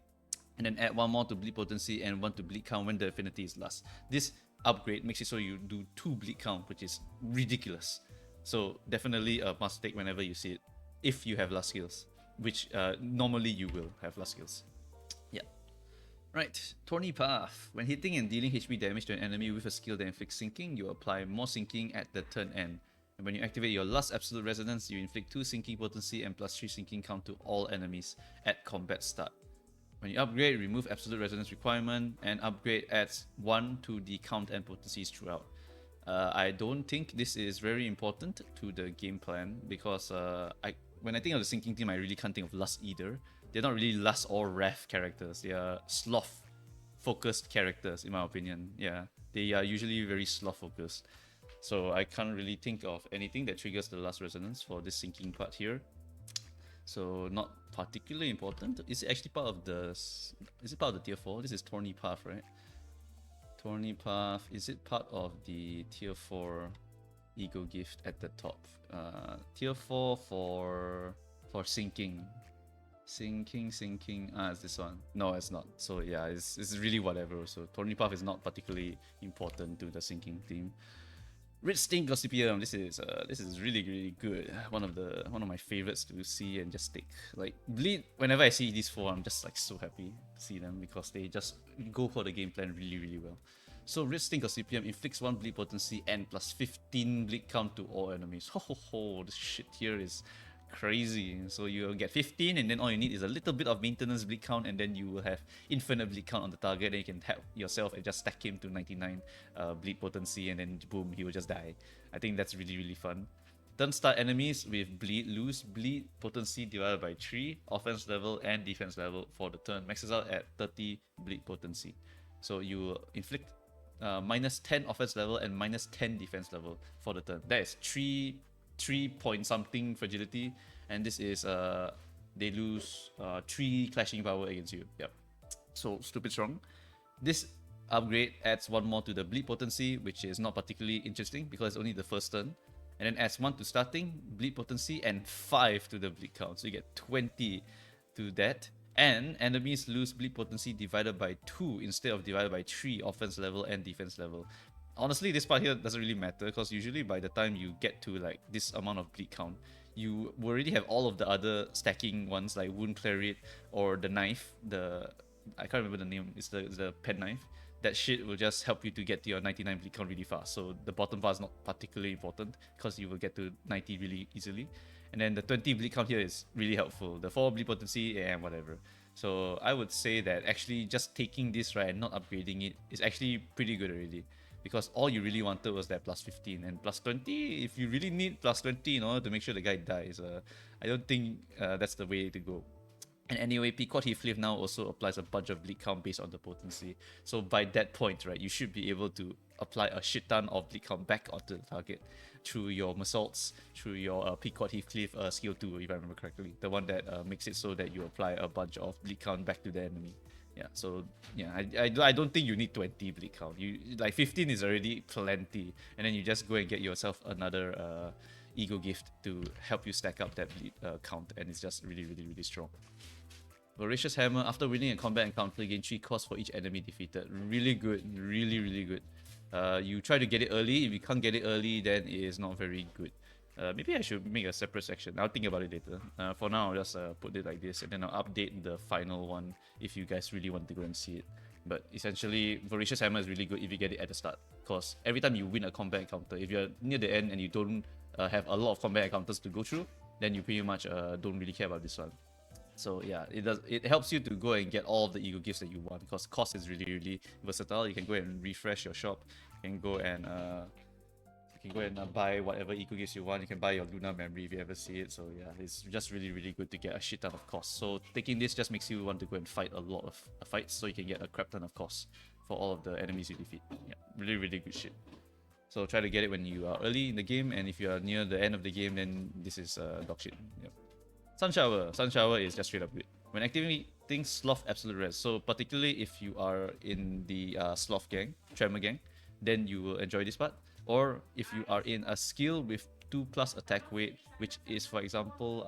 and then add 1 more to bleed potency and 1 to bleed count when the affinity is Lust. This upgrade makes it so you do 2 bleed count, which is ridiculous. So definitely a must take whenever you see it, if you have Lust skills, which normally you will have Lust skills. Yeah. Right, Thorny Path. When hitting and dealing HP damage to an enemy with a skill that inflicts sinking, you apply more sinking at the turn end. And when you activate your last Absolute Resonance, you inflict 2 sinking potency and +3 sinking count to all enemies at combat start. When you upgrade, remove Absolute Resonance requirement, and upgrade adds 1 to the count and potencies throughout. I don't think this is very important to the game plan because when I think of the sinking team, I really can't think of Lust either. They're not really Lust or Wrath characters. They are sloth-focused characters, in my opinion. Yeah, they are usually very sloth-focused. So I can't really think of anything that triggers the last resonance for this sinking part here. So not particularly important. Is it actually part of the? Is it part of the tier 4? This is Thorny Path, right? Thorny Path. Is it part of the tier 4 ego gift at the top? Tier 4 for sinking. Sinking. It's this one. No, it's not. So yeah, it's really whatever. So Thorny Path is not particularly important to the sinking theme. Red Sting Gossipium. This is really good. One of my favorites to see and just take. Like Bleed. Whenever I see these 4, I'm just like so happy to see them because they just go for the game plan really well. So Red Sting Gossipium inflicts 1 bleed potency and +15 bleed count to all enemies. This shit here is crazy. So you'll get 15 and then all you need is a little bit of maintenance bleed count and then you will have infinite bleed count on the target and you can tap yourself and just stack him to 99 bleed potency and then boom, he will just die. I think that's really fun. Turn start enemies with bleed lose bleed potency divided by 3, offense level and defense level for the turn. Maxes out at 30 bleed potency. So you will inflict -10 offense level and -10 defense level for the turn. That is 3 point something fragility, and this is they lose 3 clashing power against you. Yep. So stupid strong. This upgrade adds 1 more to the bleed potency, which is not particularly interesting because it's only the first turn. And then adds 1 to starting bleed potency and 5 to the bleed count. So you get 20 to that. And enemies lose bleed potency divided by 2 instead of divided by 3 offense level and defense level. Honestly, this part here doesn't really matter because usually by the time you get to like this amount of bleed count, you already have all of the other stacking ones like Wound Cleric or the knife. I can't remember the name. It's the pen knife. That shit will just help you to get to your 99 bleed count really fast. So the bottom part is not particularly important because you will get to 90 really easily. And then the 20 bleed count here is really helpful. The 4 bleed potency and whatever. So I would say that actually just taking this right and not upgrading it is actually pretty good already. Because all you really wanted was that +15 and +20. If you really need +20 in order to make sure the guy dies, I don't think that's the way to go. And anyway, Pequod Heathcliff now also applies a bunch of bleed count based on the potency. So by that point, right, you should be able to apply a shit ton of bleed count back onto the target through your Assaults, through your Pequod Heathcliff skill 2, if I remember correctly. The one that makes it so that you apply a bunch of bleed count back to the enemy. Yeah, so yeah, I don't think you need 20 bleed count. You like 15 is already plenty, and then you just go and get yourself another ego gift to help you stack up that bleed count, and it's just really strong. Voracious Hammer, after winning a combat encounter, gain 3 costs for each enemy defeated. Really good, really good. You try to get it early. If you can't get it early, then it is not very good. Maybe I should make a separate section. I'll think about it later. For now, I'll just put it like this, and then I'll update the final one if you guys really want to go and see it. But essentially, Voracious Hammer is really good if you get it at the start, because every time you win a combat encounter, if you're near the end and you don't have a lot of combat encounters to go through, then you pretty much don't really care about this one. So yeah, it helps you to go and get all of the ego gifts that you want, because cost is really versatile. You can go and refresh your shop. You can go and buy whatever ego gifts you want. You can buy your Lunar Memory if you ever see it. So yeah, it's just really good to get a shit ton of costs. So taking this just makes you want to go and fight a lot of fights, so you can get a crap ton of costs for all of the enemies you defeat. Yeah, really good shit. So try to get it when you are early in the game, and if you are near the end of the game, then this is dog shit. Yep. Sun Shower is just straight up good. When activating Sloth Absolute Res, so particularly if you are in the Sloth gang, Tremor gang, then you will enjoy this part. Or if you are in a skill with 2+ attack weight, which is, for example,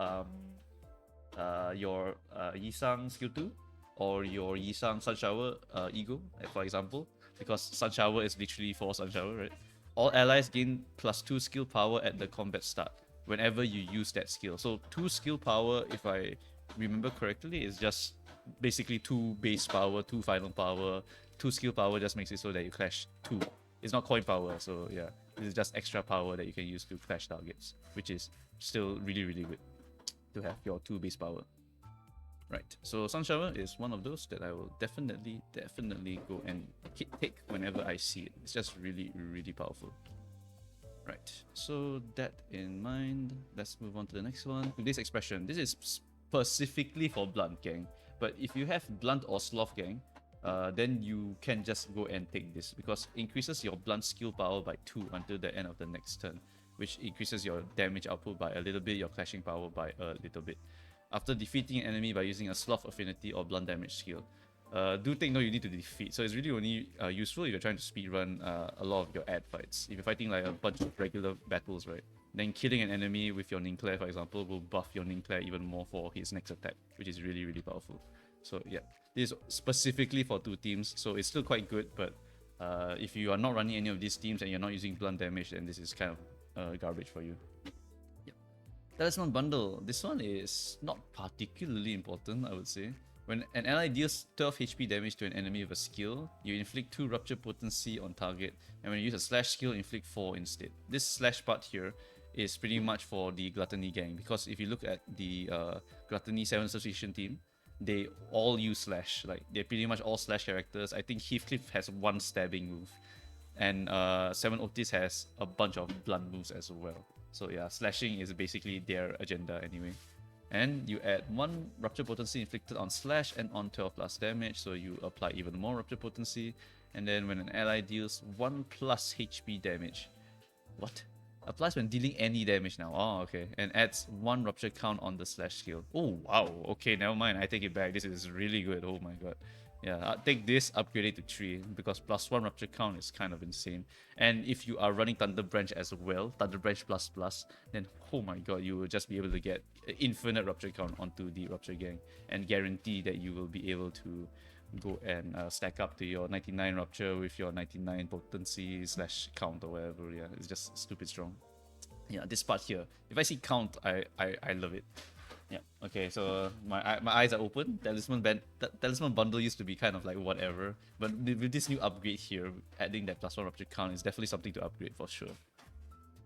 your Yisang skill 2 or your Yisang Sun Shower ego, for example, because Sun Shower is literally for Sun Shower, right? All allies gain +2 skill power at the combat start whenever you use that skill. So 2 skill power, if I remember correctly, is just basically 2 base power, 2 final power, 2 skill power just makes it so that you clash 2. It's not coin power, so yeah, this is just extra power that you can use to clash targets, which is still really, really good to have your 2 base power. Right, so Sun Shower is one of those that I will definitely go and take whenever I see it. It's just really, really powerful. Right, so that in mind, let's move on to the next one. Today's expression. This is specifically for Blunt Gang, but if you have Blunt or Sloth Gang, then you can just go and take this, because it increases your Blunt skill power by 2 until the end of the next turn, which increases your damage output by a little bit, your clashing power by a little bit. After defeating an enemy by using a Sloth Affinity or Blunt Damage skill. Do take note you need to defeat, so it's really only useful if you're trying to speedrun a lot of your ad fights. If you're fighting like a bunch of regular battles, right, then killing an enemy with your Ninclair, for example, will buff your Ninclair even more for his next attack, which is really, really powerful. So yeah, this is specifically for 2 teams, so it's still quite good, but if you are not running any of these teams and you're not using Blunt Damage, then this is kind of garbage for you. Talisman Bundle. This one is not particularly important, I would say. When an ally deals 12 HP damage to an enemy with a skill, you inflict 2 Rupture potency on target, and when you use a slash skill, inflict 4 instead. This slash part here is pretty much for the Gluttony gang, because if you look at the Gluttony 7 Association team, they all use slash. Like, they're pretty much all slash characters. I think Heathcliff has 1 stabbing move, and 7 Otis has a bunch of blunt moves as well. So yeah, slashing is basically their agenda anyway. And you add 1 Rupture Potency inflicted on slash and on 12 plus damage, so you apply even more Rupture Potency. And then when an ally deals 1 plus HP damage, what? Applies when dealing any damage now. Oh, okay. And adds 1 Rupture count on the slash skill. Oh, wow. Okay, never mind. I take it back. This is really good. Oh my god. Yeah, I'll take this, upgrade it to 3, because plus 1 Rupture count is kind of insane. And if you are running Thunder Branch as well, Thunder Branch plus plus, then oh my god, you will just be able to get infinite Rupture count onto the Rupture gang, and guarantee that you will be able to go and stack up to your 99 Rupture with your 99 potency slash count or whatever. Yeah, it's just stupid strong. Yeah, this part here, if I see count, I love it. Yeah, okay, so my eyes are open. Talisman Bundle used to be kind of like whatever, but with this new upgrade here, adding that plus 1 Rupture count is definitely something to upgrade for sure.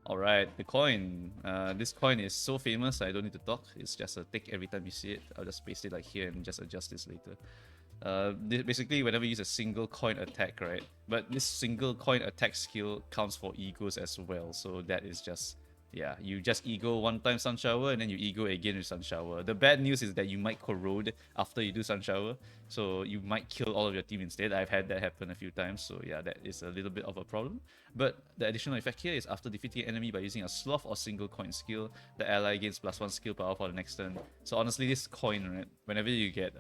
Alright, the coin. This coin is so famous, I don't need to talk. It's just a tick every time you see it. I'll just paste it like here and just adjust this later. Basically, whenever you use a single coin attack, right? But this single coin attack skill counts for egos as well, so that is just... yeah, you just ego 1 time Sun Shower and then you ego again with Sun Shower. The bad news is that you might corrode after you do Sun Shower, so you might kill all of your team instead. I've had that happen a few times, so yeah, that is a little bit of a problem. But the additional effect here is after defeating an enemy by using a Sloth or single coin skill, the ally gains plus 1 skill power for the next turn. So honestly, this coin, right, whenever you get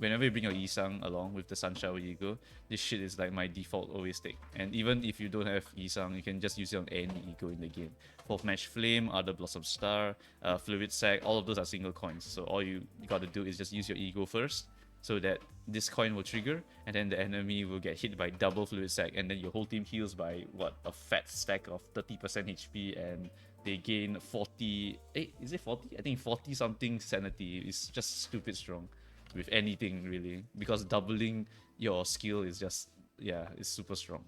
whenever you bring your Yisang along with the Sun Shower Ego, this shit is like my default always take. And even if you don't have Yisang, you can just use it on any Ego in the game. 4th Match Flame, Other Blossom Star, Fluid Sac, all of those are single coins. So all you gotta do is just use your Ego first, so that this coin will trigger, and then the enemy will get hit by double Fluid Sac, and then your whole team heals by, what, a fat stack of 30% HP, and they gain 40... is it 40? I think 40 something sanity. It's just stupid strong with anything really, because doubling your skill is just, yeah, it's super strong.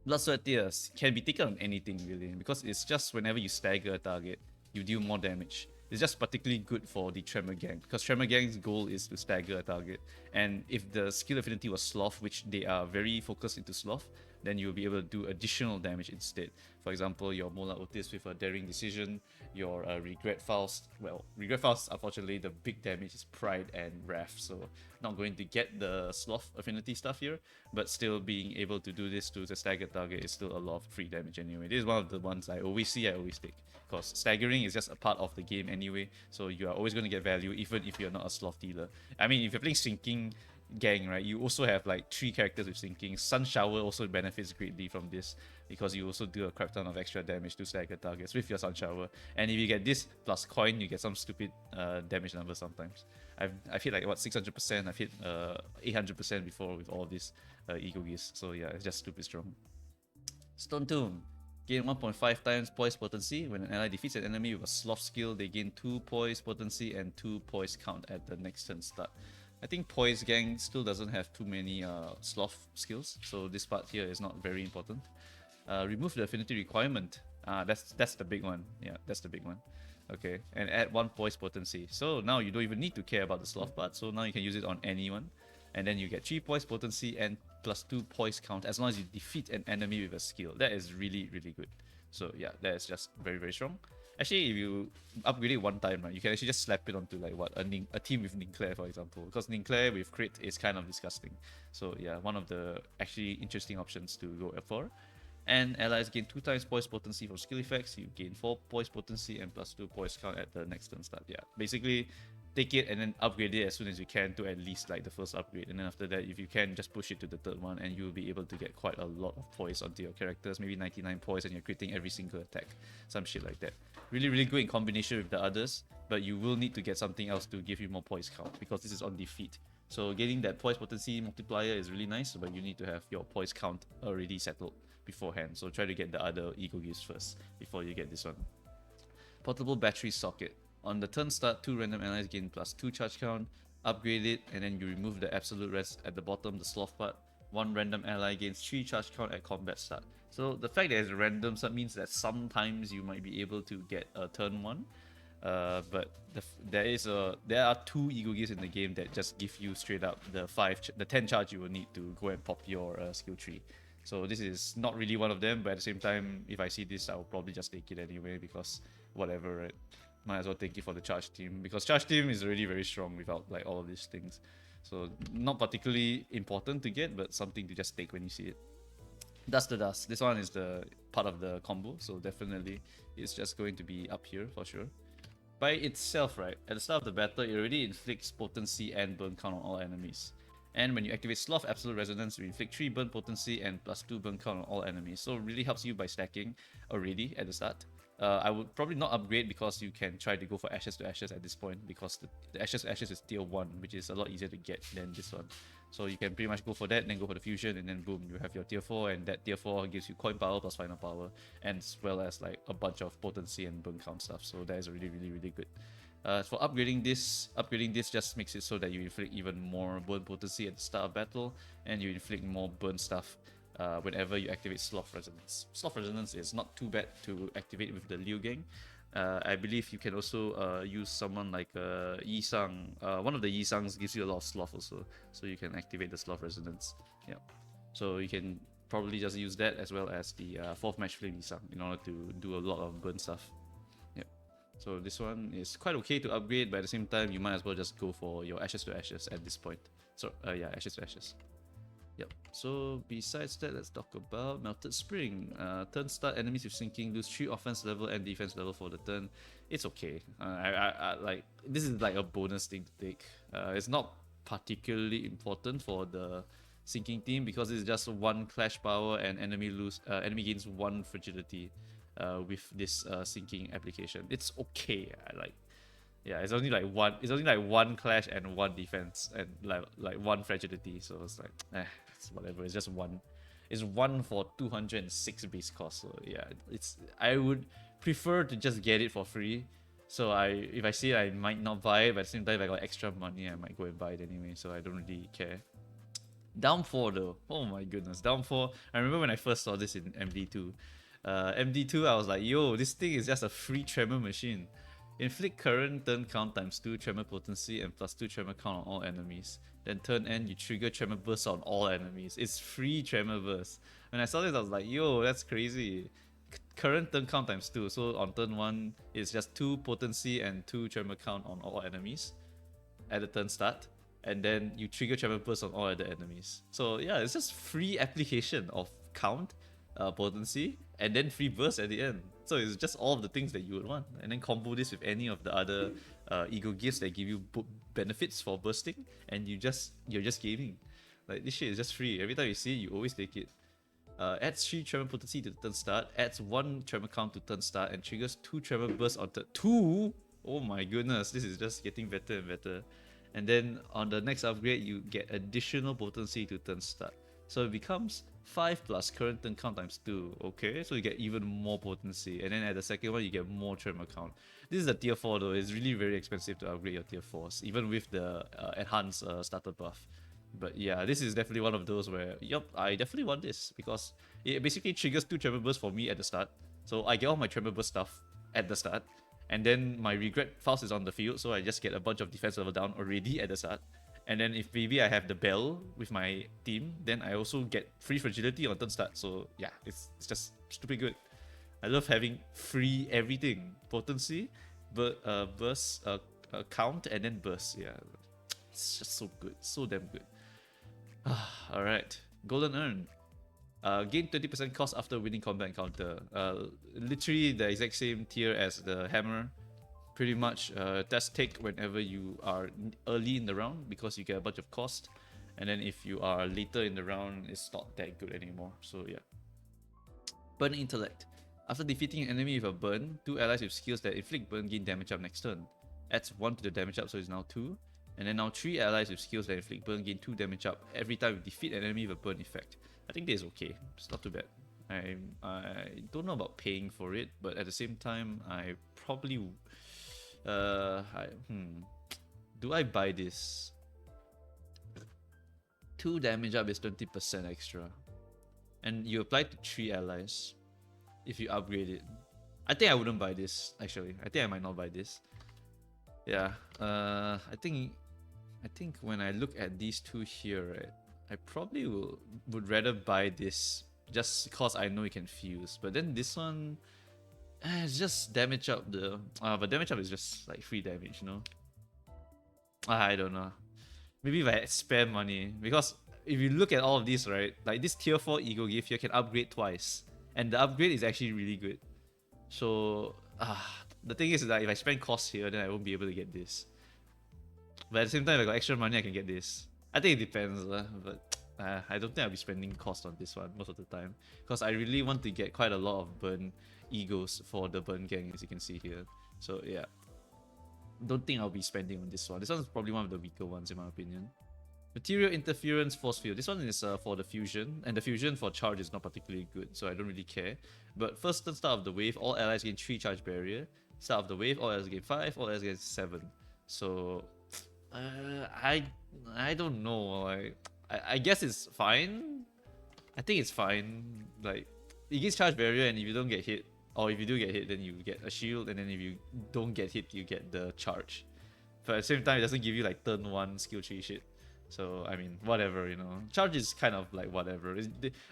Blood Sweat Tears can be taken on anything really, because it's just whenever you stagger a target, you deal more damage. It's just particularly good for the Tremor gang, because Tremor gang's goal is to stagger a target, and if the skill affinity was Sloth, which they are very focused into Sloth, then you'll be able to do additional damage instead. For example, your Mola Otis with a Daring Decision, your Regret Faust. Well, Regret Faust, unfortunately, the big damage is Pride and Wrath, so not going to get the Sloth affinity stuff here, but still being able to do this to the staggered target is still a lot of free damage anyway. This is one of the ones I always see, I always take, because staggering is just a part of the game anyway, so you are always going to get value even if you're not a Sloth dealer. I mean, if you're playing Sinking gang, right, you also have like 3 characters with Sinking. Sun Shower also benefits greatly from this, because you also do a crap ton of extra damage to stagger targets with your Sun Shower. And if you get this plus coin, you get some stupid damage number sometimes. I've hit like, what, 600%, I've hit 800% before with all of these Ego gifts. So yeah, it's just stupid strong. Stone Tomb. Gain 1.5 times Poise potency. When an ally defeats an enemy with a Sloth skill, they gain 2 Poise potency and 2 Poise count at the next turn start. I think Poise gang still doesn't have too many Sloth skills, so this part here is not very important. Remove the affinity requirement. That's the big one. Yeah, that's the big one. Okay, and add 1 Poise potency. So now you don't even need to care about the Sloth part, so now you can use it on anyone. And then you get 3 Poise potency and plus 2 Poise count as long as you defeat an enemy with a skill. That is really, really good. So yeah, that is just very, very strong. Actually, if you upgrade it one time, right, you can actually just slap it onto like what a team with Ninclair, for example. Because Ninclair with crit is kind of disgusting. So yeah, one of the actually interesting options to go for. And allies gain 2 times Poise potency from skill effects. You gain 4 Poise potency and plus 2 Poise count at the next turn start. Yeah, basically take it and then upgrade it as soon as you can to at least like the first upgrade. And then after that, if you can, just push it to the third one and you'll be able to get quite a lot of Poise onto your characters. Maybe 99 Poise and you're critting every single attack. Some shit like that. Really, really good in combination with the others, but you will need to get something else to give you more Poise count because this is on defeat. So getting that Poise potency multiplier is really nice, but you need to have your Poise count already settled beforehand. So try to get the other ego gifts first before you get this one. Portable battery socket. On the turn start, 2 random allies gain plus 2 charge count. Upgrade it, and then you remove the absolute rest at the bottom, the sloth part. 1 random ally gains 3 charge count at combat start. So the fact that it's random means that sometimes you might be able to get a turn 1. But there are 2 ego gifts in the game that just give you straight up the 10 charge you will need to go and pop your skill tree. So this is not really one of them, but at the same time, if I see this, I'll probably just take it anyway because whatever, right? Might as well take it for the charge team because charge team is already very strong without like all of these things. So not particularly important to get, but something to just take when you see it. Dust to Dust. This one is the part of the combo, so definitely it's just going to be up here for sure. By itself, right, at the start of the battle, it already inflicts potency and burn count on all enemies. And when you activate Sloth Absolute Resonance, you inflict 3 burn potency and plus 2 burn count on all enemies. So it really helps you by stacking already at the start. I would probably not upgrade because you can try to go for Ashes to Ashes at this point because the Ashes to Ashes is tier 1, which is a lot easier to get than this one. So you can pretty much go for that, then go for the fusion, and then boom, you have your tier 4, and that tier 4 gives you coin power plus final power, and as well as like a bunch of potency and burn count stuff. So that is really, really, really good. For upgrading this just makes it so that you inflict even more burn potency at the start of battle, and you inflict more burn stuff whenever you activate Sloth Resonance. Sloth Resonance is not too bad to activate with the Liu Gang. I believe you can also use someone like Yi Sang. One of the Yi Sangs gives you a lot of Sloth also, so you can activate the Sloth Resonance. Yeah, so you can probably just use that as well as the 4th Match Flame Yi Sang in order to do a lot of burn stuff. So this one is quite okay to upgrade, but at the same time, you might as well just go for your Ashes to Ashes at this point. So yeah, Ashes to Ashes. Yep. So besides that, let's talk about Melted Spring. Turn start, enemies with sinking lose 3 offense level and defense level for the turn. It's okay. I like this is like a bonus thing to take. It's not particularly important for the sinking team because it's just 1 clash power and enemy gains 1 fragility. With this sinking application, it's okay. Yeah, it's only like one clash and 1 defense and like 1 fragility. So it's like, it's whatever. It's just 1. It's 1 for 206 base cost. So yeah, I would prefer to just get it for free. So if I see it, I might not buy it, but at the same time, if I got extra money, I might go and buy it anyway. So I don't really care. Down 4 though. Oh my goodness, Down 4. I remember when I first saw this in MD2. MD2, I was like, yo, this thing is just a free Tremor machine. Inflict current turn count times 2 Tremor potency and plus 2 Tremor count on all enemies. Then turn end, you trigger Tremor burst on all enemies. It's free Tremor burst. When I saw this, I was like, yo, that's crazy. Current turn count times 2. So on turn 1, it's just 2 potency and 2 Tremor count on all enemies at the turn start. And then you trigger Tremor burst on all other enemies. So yeah, it's just free application of count, potency, and then free burst at the end. So it's just all of the things that you would want, and then combo this with any of the other ego gifts that give you benefits for bursting, and you're just gaming. Like, this shit is just free. Every time you see it, you always take it. Adds 3 Tremor potency to the turn start, adds 1 Tremor count to turn start, and triggers 2 Tremor bursts on turn 2. Oh my goodness, this is just getting better and better. And then on the next upgrade, you get additional potency to turn start. So it becomes 5 plus current turn count times 2. Okay, so you get even more potency. And then at the second one, you get more Tremor count. This is a tier 4 though. It's really very expensive to upgrade your tier 4s, even with the enhanced starter buff. But yeah, this is definitely one of those where, yup, I definitely want this because it basically triggers 2 Tremor bursts for me at the start. So I get all my Tremor burst stuff at the start. And then my Regret Faust is on the field, so I just get a bunch of defense level down already at the start. And then if maybe I have the Bell with my team, then I also get free Fragility on turn start. So yeah, it's just stupid good. I love having free everything. Potency, burst, count, and then burst. Yeah, it's just so good. So damn good. Alright, Golden Urn. Gain 20% cost after winning combat encounter. Literally the exact same tier as the Hammer. Pretty much that's take whenever you are early in the round because you get a bunch of cost. And then if you are later in the round, it's not that good anymore. So yeah. Burn Intellect. After defeating an enemy with a burn, 2 allies with skills that inflict burn gain damage up next turn. Adds 1 to the damage up, so it's now 2. And then now 3 allies with skills that inflict burn gain 2 damage up every time you defeat an enemy with a burn effect. I think this is okay. It's not too bad. I don't know about paying for it, but at the same time, I probably... Do I buy this? 2 damage up is 20% extra. And you apply to 3 allies if you upgrade it. I think I wouldn't buy this, actually. I think I might not buy this. Yeah, I think when I look at these two here, right, I probably would rather buy this just because I know it can fuse. But then this one, it's just damage up the... but damage up is just like free damage, you know? I don't know. Maybe if I spare money, because if you look at all of these, right, like this tier 4 ego gift here can upgrade twice. And the upgrade is actually really good. So, the thing is that if I spend cost here, then I won't be able to get this. But at the same time, if I got extra money, I can get this. I think it depends, but I don't think I'll be spending cost on this one most of the time. Because I really want to get quite a lot of burn egos for the burn gang, as you can see here. So yeah, don't think I'll be spending on this one. This one's probably one of the weaker ones in my opinion. Material Interference Force Field. This one is for the fusion, and the fusion for charge is not particularly good, so I don't really care. But first turn start of the wave, all allies gain 3 charge barrier. Start of the wave, all allies gain 5, all allies gain 7. So I don't know. I guess it's fine. I think it's fine. Like, it gives charge barrier, and if you don't get hit, or if you do get hit, then you get a shield, and then if you don't get hit, you get the charge. But at the same time, it doesn't give you like turn 1 skill tree shit. So, I mean, whatever, you know. Charge is kind of like whatever.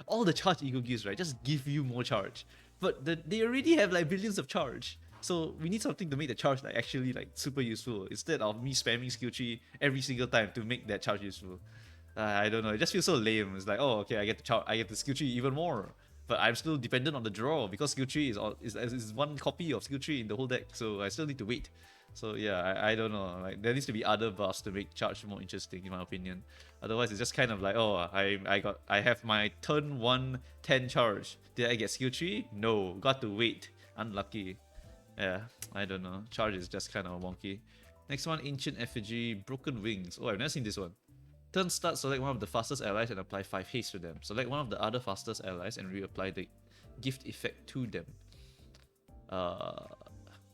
All the charge ego gives, right, just give you more charge. But they already have like billions of charge. So we need something to make the charge like actually like super useful instead of me spamming skill tree every single time to make that charge useful. I don't know. It just feels so lame. It's like, oh, okay, I get the skill tree even more, but I'm still dependent on the draw because skill tree is one copy of skill tree in the whole deck. So I still need to wait. So yeah, I don't know. Like there needs to be other buffs to make charge more interesting, in my opinion. Otherwise, it's just kind of like, oh, I have my turn 1 10 charge. Did I get skill tree? No, got to wait. Unlucky. Yeah, I don't know. Charge is just kind of wonky. Next one, Ancient Effigy, Broken Wings. Oh, I've never seen this one. Turn start, select one of the fastest allies and apply 5 haste to them. Select one of the other fastest allies and reapply the gift effect to them.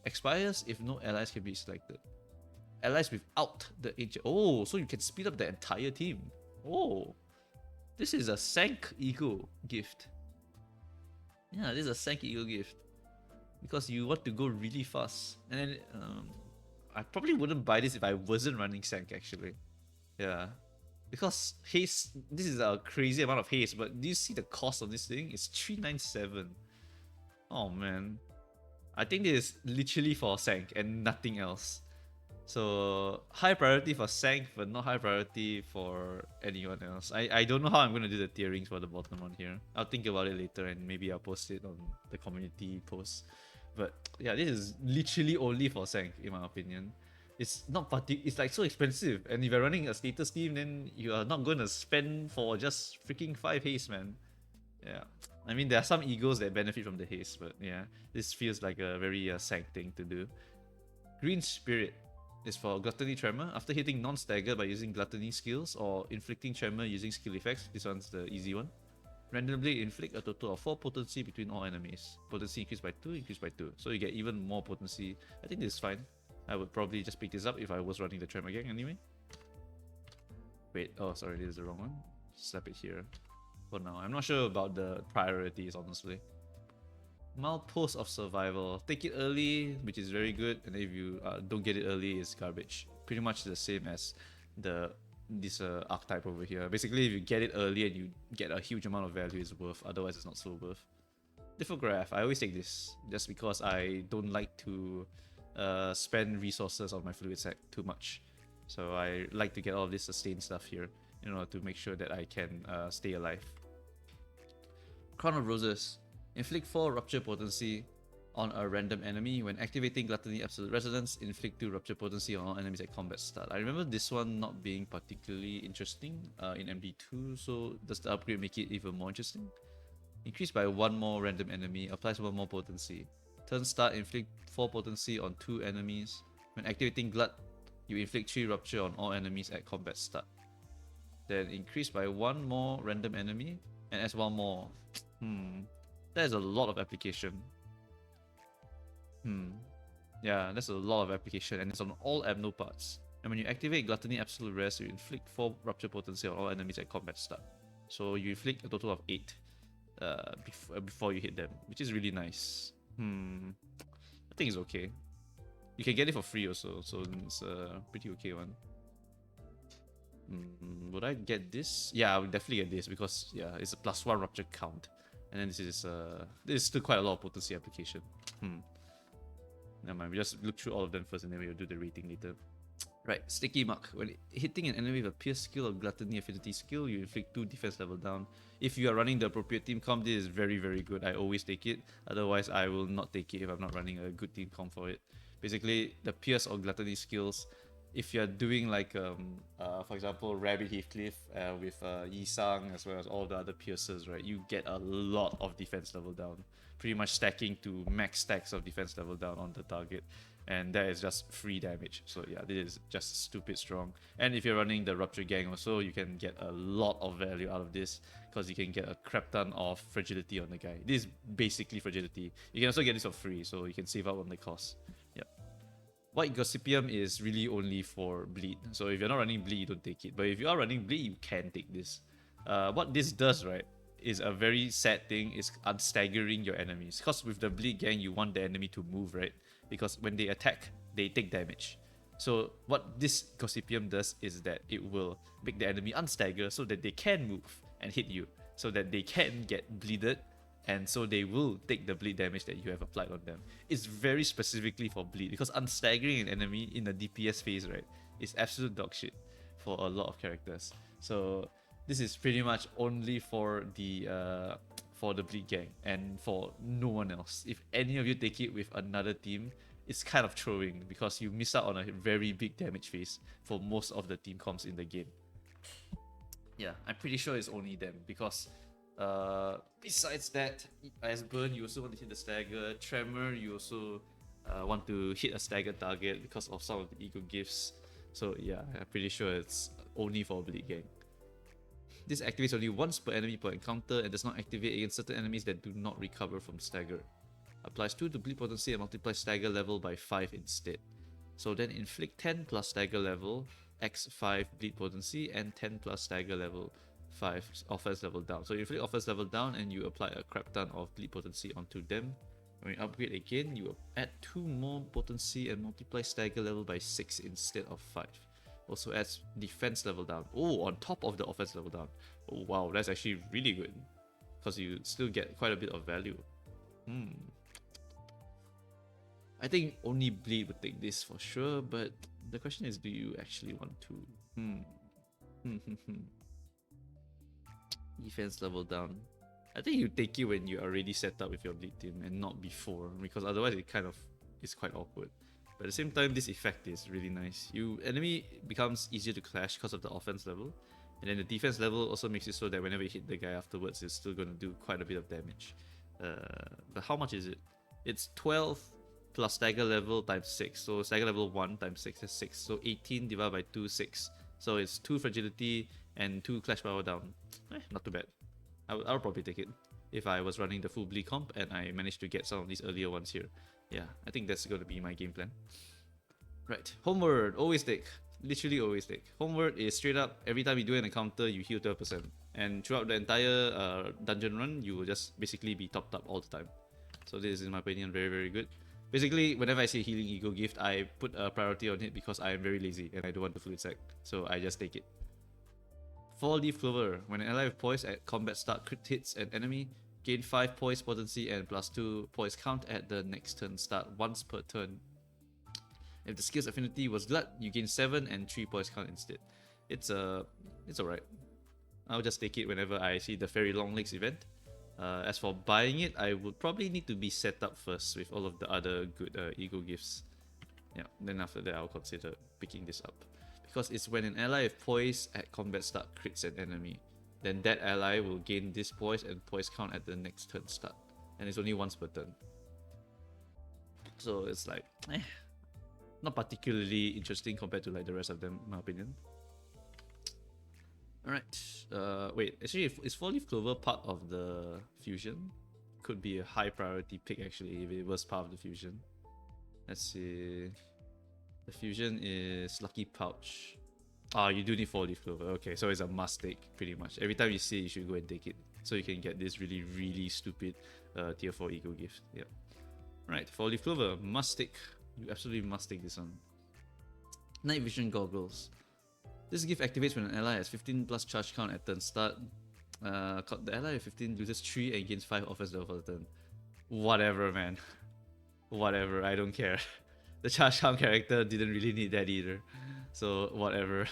Expires if no allies can be selected. Allies without the ancient... Oh, so you can speed up the entire team. Oh, this is a Sank Ego gift. Yeah, this is a Sank Ego gift. Because you want to go really fast. And then, I probably wouldn't buy this if I wasn't running Sank, actually. Yeah. Because haste, this is a crazy amount of haste, but do you see the cost of this thing? It's 397. Oh man. I think this is literally for Sank and nothing else. So high priority for Sank, but not high priority for anyone else. I don't know how I'm going to do the tierings for the bottom one here. I'll think about it later and maybe I'll post it on the community post. But yeah, this is literally only for Sank, in my opinion. It's not it's like so expensive, and if you're running a status team, then you are not going to spend for just freaking 5 haste, man. Yeah, I mean there are some egos that benefit from the haste, but yeah, this feels like a very Sank thing to do. Green Spirit. is for Gluttony Tremor. After hitting non-stagger by using Gluttony skills or inflicting Tremor using skill effects, this one's the easy one. Randomly inflict a total of 4 potency between all enemies. Potency increased by 2, increased by 2. So you get even more potency. I think this is fine. I would probably just pick this up if I was running the Tremor gang anyway. Wait, oh sorry, this is the wrong one. Slap it here for now. I'm not sure about the priorities, honestly. Milepost of Survival. Take it early, which is very good, and if you don't get it early, it's garbage. Pretty much the same as this archetype over here. Basically, if you get it early and you get a huge amount of value, it's worth. Otherwise, it's not so worth. Lithograph. I always take this just because I don't like to spend resources on my fluid sack too much. So I like to get all of this sustain stuff here in order to make sure that I can stay alive. Crown of Roses. Inflict 4 Rupture potency on a random enemy. When activating Gluttony Absolute Resonance, inflict 2 Rupture potency on all enemies at combat start. I remember this one not being particularly interesting in MD2, so does the upgrade make it even more interesting? Increased by 1 more random enemy, applies 1 more potency. Turn start, inflict 4 potency on 2 enemies. When activating Glut, you inflict 3 Rupture on all enemies at combat start. Then increase by 1 more random enemy, and as 1 more. That is a lot of application. Yeah, that's a lot of application, and it's on all Abno parts. And when you activate Gluttony Absolute Rest, you inflict 4 Rupture potency on all enemies at combat start. So you inflict a total of 8 before you hit them, which is really nice. I think it's okay. You can get it for free also, so it's a pretty okay one. Would I get this? Yeah, I would definitely get this because yeah, it's a +1 Rupture count. And then this is still quite a lot of potency application. Never mind, we just look through all of them first and then we'll do the rating later. Right, Sticky Mark. When hitting an enemy with a Pierce skill or Gluttony Affinity skill, you inflict 2 defense level down. If you are running the appropriate team comp, this is very, very good. I always take it. Otherwise, I will not take it if I'm not running a good team comp for it. Basically, the Pierce or Gluttony skills, if you're doing like, for example, Rabbit Heathcliff with Yi-Sang as well as all the other piercers, right, you get a lot of defense level down. Pretty much stacking to max stacks of defense level down on the target. And that is just free damage. So yeah, this is just stupid strong. And if you're running the Rupture gang also, you can get a lot of value out of this because you can get a crap ton of fragility on the guy. This is basically fragility. You can also get this for free, so you can save up on the cost. White Gossipium is really only for bleed. So if you're not running bleed, you don't take it. But if you are running bleed, you can take this. What this does, right, is a very sad thing, is unstaggering your enemies. Because with the bleed gang, you want the enemy to move, right? Because when they attack, they take damage. So what this Gossipium does is that it will make the enemy unstagger so that they can move and hit you. So that they can get bleeded, and so they will take the bleed damage that you have applied on them. It's very specifically for bleed, because unstaggering an enemy in the DPS phase, right, is absolute dog shit for a lot of characters. So this is pretty much only for the bleed gang and for no one else. If any of you take it with another team, it's kind of throwing because you miss out on a very big damage phase for most of the team comps in the game. Yeah, I'm pretty sure it's only them because besides that, as Burn, you also want to hit the stagger. Tremor, you also want to hit a stagger target because of some of the ego gifts. So yeah, I'm pretty sure it's only for Bleed Gang. This activates only once per enemy per encounter and does not activate against certain enemies that do not recover from stagger. Applies 2 to bleed potency and multiplies stagger level by 5 instead. So then inflict 10 plus stagger level, x5 bleed potency, and 10 plus stagger level 5 offense level down. So you inflict offense level down and you apply a crap ton of bleed potency onto them. When you upgrade again, you add 2 more potency and multiply stagger level by 6 instead of 5. Also adds defense level down. Oh, on top of the offense level down. Oh wow, that's actually really good. Because you still get quite a bit of value. I think only Bleed would take this for sure, but the question is, do you actually want to? Defense level down. I think you take it when you're already set up with your Bleed team and not before, because otherwise it kind of is quite awkward. But at the same time, this effect is really nice. Enemy becomes easier to clash because of the offense level, and then the defense level also makes it so that whenever you hit the guy afterwards, it's still going to do quite a bit of damage. But how much is it? It's 12 plus stagger level times 6. So stagger level 1 times 6 is 6. So 18 divided by 2, 6. So it's 2 fragility and 2 clash power down. Not too bad. I'll probably take it if I was running the full bleed comp and I managed to get some of these earlier ones here. Yeah, I think that's going to be my game plan. Right, Homeward, always take. Literally always take. Homeward is straight up, every time you do an encounter, you heal 12%. And throughout the entire dungeon run, you will just basically be topped up all the time. So this is, in my opinion, very, very good. Basically, whenever I say Healing Ego Gift, I put a priority on it because I am very lazy and I don't want the fluid sack. So I just take it. 4-leaf Clover. When an ally with Poise at combat start crit hits an enemy, gain 5 Poise potency and +2 Poise count at the next turn start once per turn. If the skill's affinity was Glut, you gain 7 and 3 Poise count instead. It's alright. I'll just take it whenever I see the Fairy Long Legs event. As for buying it, I would probably need to be set up first with all of the other good ego gifts. Yeah, then after that I'll consider picking this up. Because it's when an ally with Poise at combat start crits an enemy, then that ally will gain this Poise and Poise count at the next turn start. And it's only once per turn. So it's like, not particularly interesting compared to like the rest of them, in my opinion. Alright, wait, actually is 4-leaf Clover part of the fusion? Could be a high priority pick actually if it was part of the fusion. Let's see. The fusion is Lucky Pouch. Ah, you do need 4-leaf Clover. Okay, so it's a must take pretty much. Every time you see it, you should go and take it. So you can get this really, really stupid tier 4 ego gift. Yep. Right, 4-leaf Clover, must take. You absolutely must take this one. Nightvision Goggles. This gift activates when an ally has 15 plus charge count at turn start. The ally with 15 loses 3 and gains 5 offense level for the turn. Whatever, man. Whatever, I don't care. The charge count character didn't really need that either. So, whatever.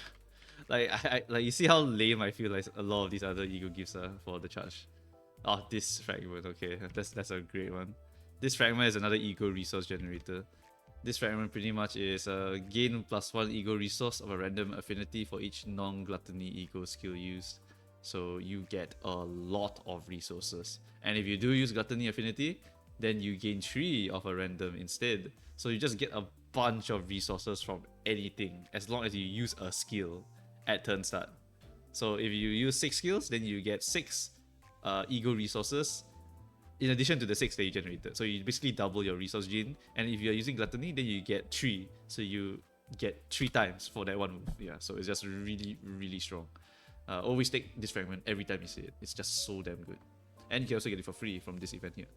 Like, like you see how lame I feel like a lot of these other ego gifts are for the charge. Oh, this fragment, okay. That's a great one. This fragment is another ego resource generator. This fragment pretty much is gain +1 ego resource of a random affinity for each non-gluttony ego skill used. So you get a lot of resources. And if you do use gluttony affinity, then you gain 3 of a random instead. So you just get a bunch of resources from anything as long as you use a skill at turn start. So if you use 6 skills, then you get 6 ego resources in addition to the 6 that you generated. So you basically double your resource gain. And if you're using gluttony, then you get 3. So you get 3 times for that one move. Yeah, so it's just really, really strong. Always take this fragment every time you see it. It's just so damn good. And you can also get it for free from this event here.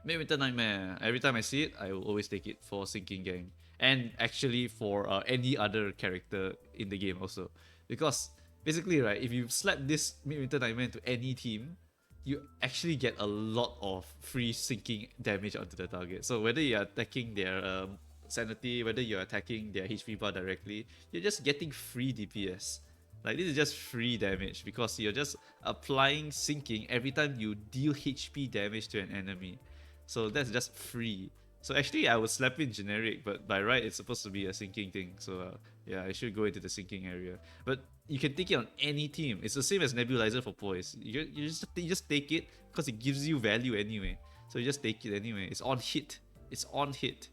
Midwinter Nightmare. Every time I see it, I will always take it for Sinking Gang. And actually for any other character in the game also. Because basically, right, if you slap this Midwinter Nightmare into any team, you actually get a lot of free sinking damage onto the target. So whether you're attacking their sanity, whether you're attacking their HP bar directly, you're just getting free DPS. Like, this is just free damage because you're just applying sinking every time you deal HP damage to an enemy. So that's just free. So actually I would slap in generic, but by right it's supposed to be a sinking thing. So yeah, I should go into the sinking area. But you can take it on any team. It's the same as Nebulizer for Poise. You just take it because it gives you value anyway. So you just take it anyway. It's on hit. It's on hit.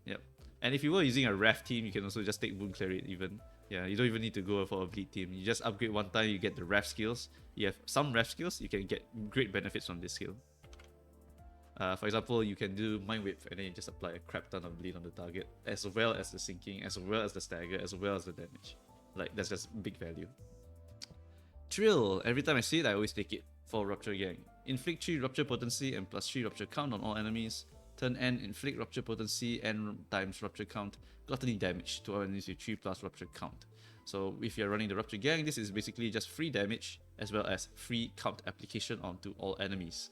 Yep. And if you were using a Ref team, you can also just take Wound Cleric even. Yeah, you don't even need to go for a Bleed team. You just upgrade one time, you get the Ref skills. You have some Ref skills, you can get great benefits from this skill. For example, you can do Mind Whip and then you just apply a crap ton of bleed on the target, as well as the sinking, as well as the stagger, as well as the damage. Like, that's just big value. Trill. Every time I see it, I always take it for Rupture Gang. Inflict 3 Rupture potency and +3 Rupture count on all enemies. Turn N, inflict Rupture potency and times Rupture count. Gluttony damage to all enemies with 3 plus Rupture count. So if you're running the Rupture Gang, this is basically just free damage as well as free count application onto all enemies.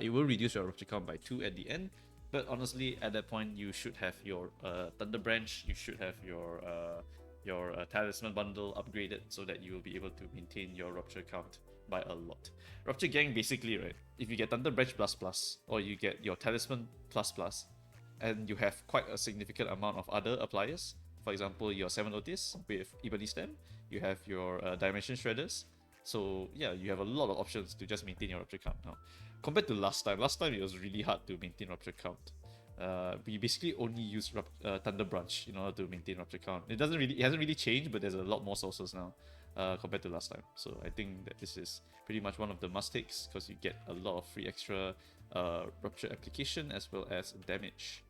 It will reduce your Rupture count by 2 at the end, but honestly, at that point, you should have your Thunder Branch, you should have your Talisman bundle upgraded so that you will be able to maintain your Rupture count by a lot. Rupture Gang, basically, right, if you get Thunder Branch ++, or you get your Talisman ++, and you have quite a significant amount of other appliers, for example, your 7 Otis with Ebony Stem, you have your Dimension Shredders, so yeah, you have a lot of options to just maintain your Rupture count now. Compared to last time it was really hard to maintain Rupture count. We basically only use Thunder Branch in order to maintain Rupture count. It hasn't really changed, but there's a lot more sources now compared to last time. So I think that this is pretty much one of the must-takes because you get a lot of free extra Rupture application as well as damage.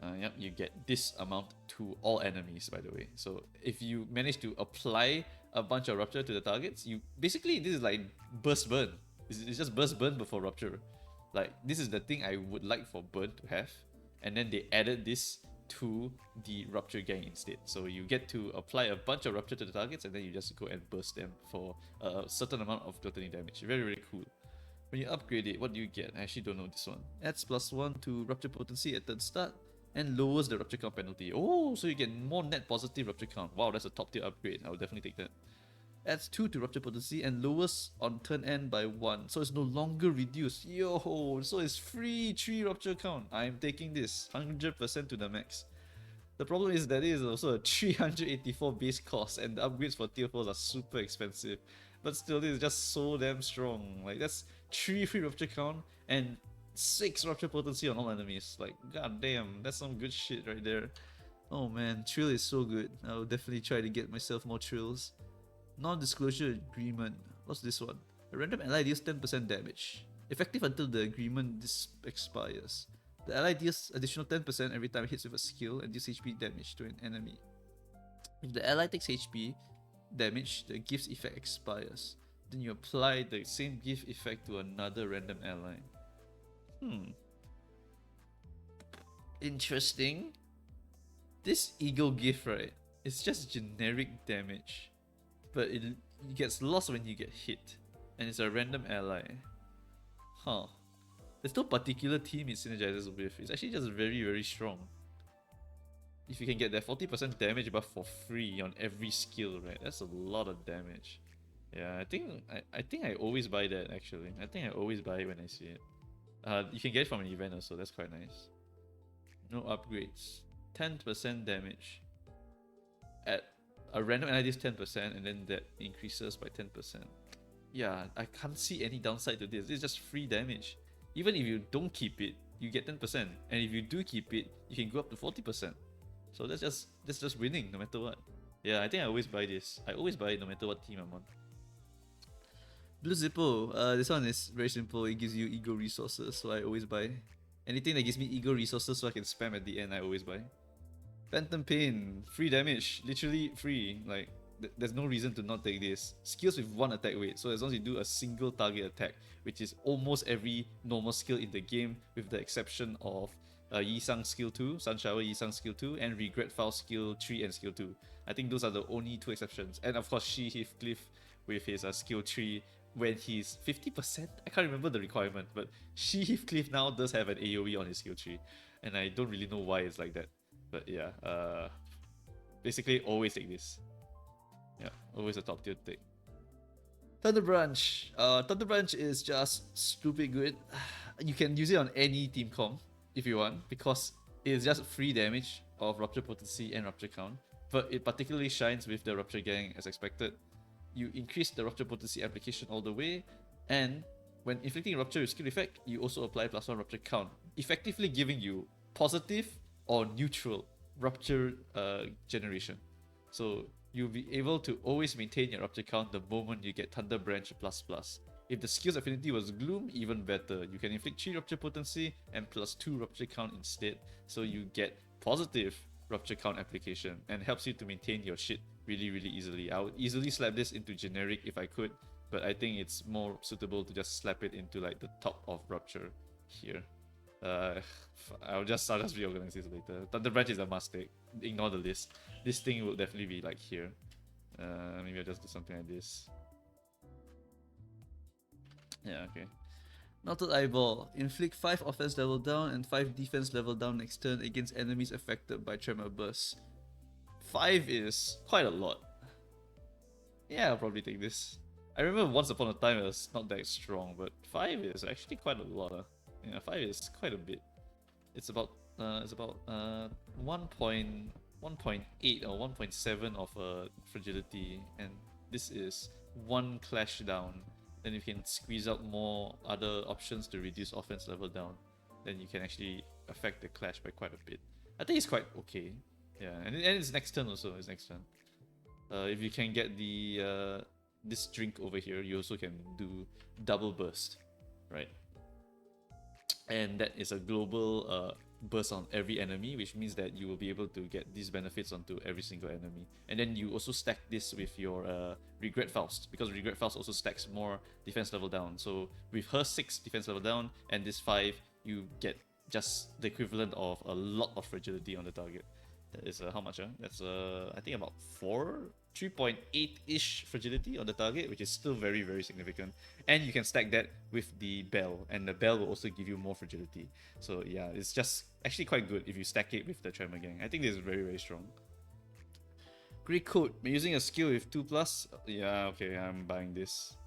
Yep, you get this amount to all enemies, by the way. So if you manage to apply a bunch of Rupture to the targets, you basically, this is like burst burn. It's just burst burn before Rupture. Like, this is the thing I would like for burn to have, and then they added this to the Rupture gang instead. So you get to apply a bunch of Rupture to the targets, and then you just go and burst them for a certain amount of gluttony damage. Very, very cool. When you upgrade it, what do you get? I actually don't know this one. Adds +1 to Rupture potency at turn start, and lowers the Rupture count penalty. Oh, so you get more net positive Rupture count. Wow, that's a top tier upgrade. I would definitely take that. Adds 2 to Rupture potency and lowers on turn end by 1. So it's no longer reduced. Yo, so it's free 3 Rupture count. I'm taking this 100% to the max. The problem is that it is also a 384 base cost, and the upgrades for tier 4s are super expensive. But still, this is just so damn strong. Like, that's 3 free Rupture count and 6 Rupture potency on all enemies. Like, god damn, that's some good shit right there. Oh man, Trill is so good. I'll definitely try to get myself more Trills. Non-disclosure agreement. What's this one? A random ally deals 10% damage. Effective until the agreement expires. The ally deals additional 10% every time it hits with a skill and deals HP damage to an enemy. If the ally takes HP damage, the gift's effect expires. Then you apply the same gift effect to another random ally. Interesting. This Eagle gift, right? It's just generic damage, but it gets lost when you get hit, and it's a random ally. Huh. There's no particular team it synergizes with. It's actually just very, very strong. If you can get that 40% damage buff for free on every skill, right? That's a lot of damage. Yeah, I think I always buy that actually. I think I always buy it when I see it. You can get it from an event also, that's quite nice. No upgrades. 10% damage. At a random ally deals 10%, and then that increases by 10%. Yeah, I can't see any downside to this. It's just free damage. Even if you don't keep it, you get 10%. And if you do keep it, you can go up to 40%. So that's just winning no matter what. Yeah, I think I always buy this. I always buy it no matter what team I'm on. Blue Zippo, this one is very simple. It gives you ego resources, so I always buy. Anything that gives me ego resources so I can spam at the end, I always buy. Phantom Pain, free damage, literally free. Like, there's no reason to not take this. Skills with 1 attack weight, so as long as you do a single target attack, which is almost every normal skill in the game, with the exception of Yi-Sang skill 2, Sun Shower Yi-Sang skill 2, and Regret Foul skill 3 and skill 2. I think those are the only 2 exceptions. And of course, She Heathcliff with his skill 3 when he's 50%. I can't remember the requirement, but She Heathcliff now does have an AoE on his skill 3, and I don't really know why it's like that. But yeah, basically always take this. Yeah, always a top tier take. Thunder Branch. Thunder Branch is just stupid good. You can use it on any team comp if you want, because it's just free damage of Rupture potency and Rupture count. But it particularly shines with the Rupture gang as expected. You increase the Rupture potency application all the way, and when inflicting Rupture with skill effect, you also apply +1 Rupture count, effectively giving you positive or neutral Rupture generation. So you'll be able to always maintain your Rupture count the moment you get Thunder Branch ++. If the skill's affinity was Gloom, even better. You can inflict 3 Rupture potency and +2 Rupture count instead, so you get positive Rupture count application, and helps you to maintain your shit really, really easily. I would easily slap this into generic if I could, but I think it's more suitable to just slap it into like the top of Rupture here. I'll just reorganize this later. Thunder Branch is a must take. Ignore the list. This thing will definitely be like here. Maybe I'll just do something like this. Yeah, okay. Melted Eyeball. Inflict 5 offense level down and 5 defense level down next turn against enemies affected by Tremor Burst. 5 is quite a lot. Yeah, I'll probably take this. I remember once upon a time it was not that strong, but 5 is actually quite a lot. Yeah, 5 is quite a bit. It's about 1.8 or 1.7 of fragility, and this is 1 clash down. Then you can squeeze out more other options to reduce offense level down. then you can actually affect the clash by quite a bit. I think it's quite okay. Yeah, and it's next turn also. It's next turn. If you can get the this drink over here, you also can do double burst, right? And that is a global burst on every enemy, which means that you will be able to get these benefits onto every single enemy. And then you also stack this with your Regret Faust, because Regret Faust also stacks more defense level down. So with her 6 defense level down and this 5, you get just the equivalent of a lot of fragility on the target. That is how much? That's I think about 3.8-ish fragility on the target, which is still very, very significant. And you can stack that with the bell, and the bell will also give you more fragility. So yeah, it's just actually quite good if you stack it with the Tremor Gang. I think this is very, very strong. Grey Coat, using a skill with 2+. Yeah, okay, I'm buying this.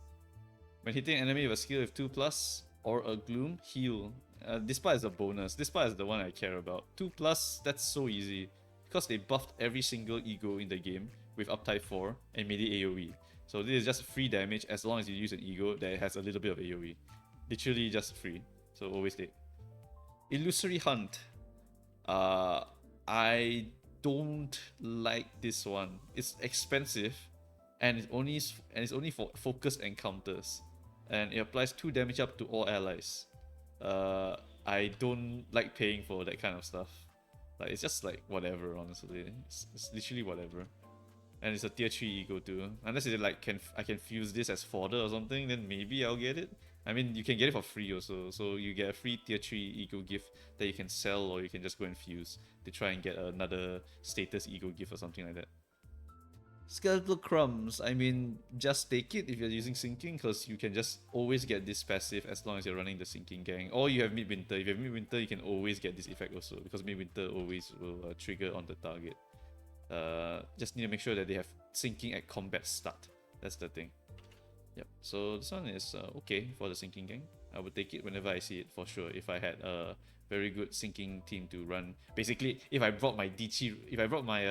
When hitting an enemy with a skill with 2+ or a Gloom, heal. This part is a bonus. This part is the one I care about. 2+, that's so easy. Because they buffed every single ego in the game with uptype 4 and made it AoE. So this is just free damage as long as you use an ego that has a little bit of AoE. Literally just free. So always take. Illusory Hunt. I don't like this one. It's expensive and it's only for focused encounters. And it applies 2 damage up to all allies. I don't like paying for that kind of stuff. Like, it's just like whatever, honestly. It's literally whatever. And it's a tier 3 ego too. Unless it's like I can fuse this as fodder or something, then maybe I'll get it. I mean, you can get it for free also. So you get a free tier 3 ego gift that you can sell, or you can just go and fuse to try and get another status ego gift or something like that. Skeletal Crumbs, I mean, just take it if you're using Sinking, because you can just always get this passive as long as you're running the Sinking Gang. Or you have Midwinter. If you have Midwinter, you can always get this effect also, because Midwinter always will trigger on the target. Just need to make sure that they have Sinking at combat start. That's the thing. Yep, so this one is okay for the Sinking Gang. I would take it whenever I see it for sure. If I had a very good Sinking team to run. Basically, if I brought my DT, if I brought my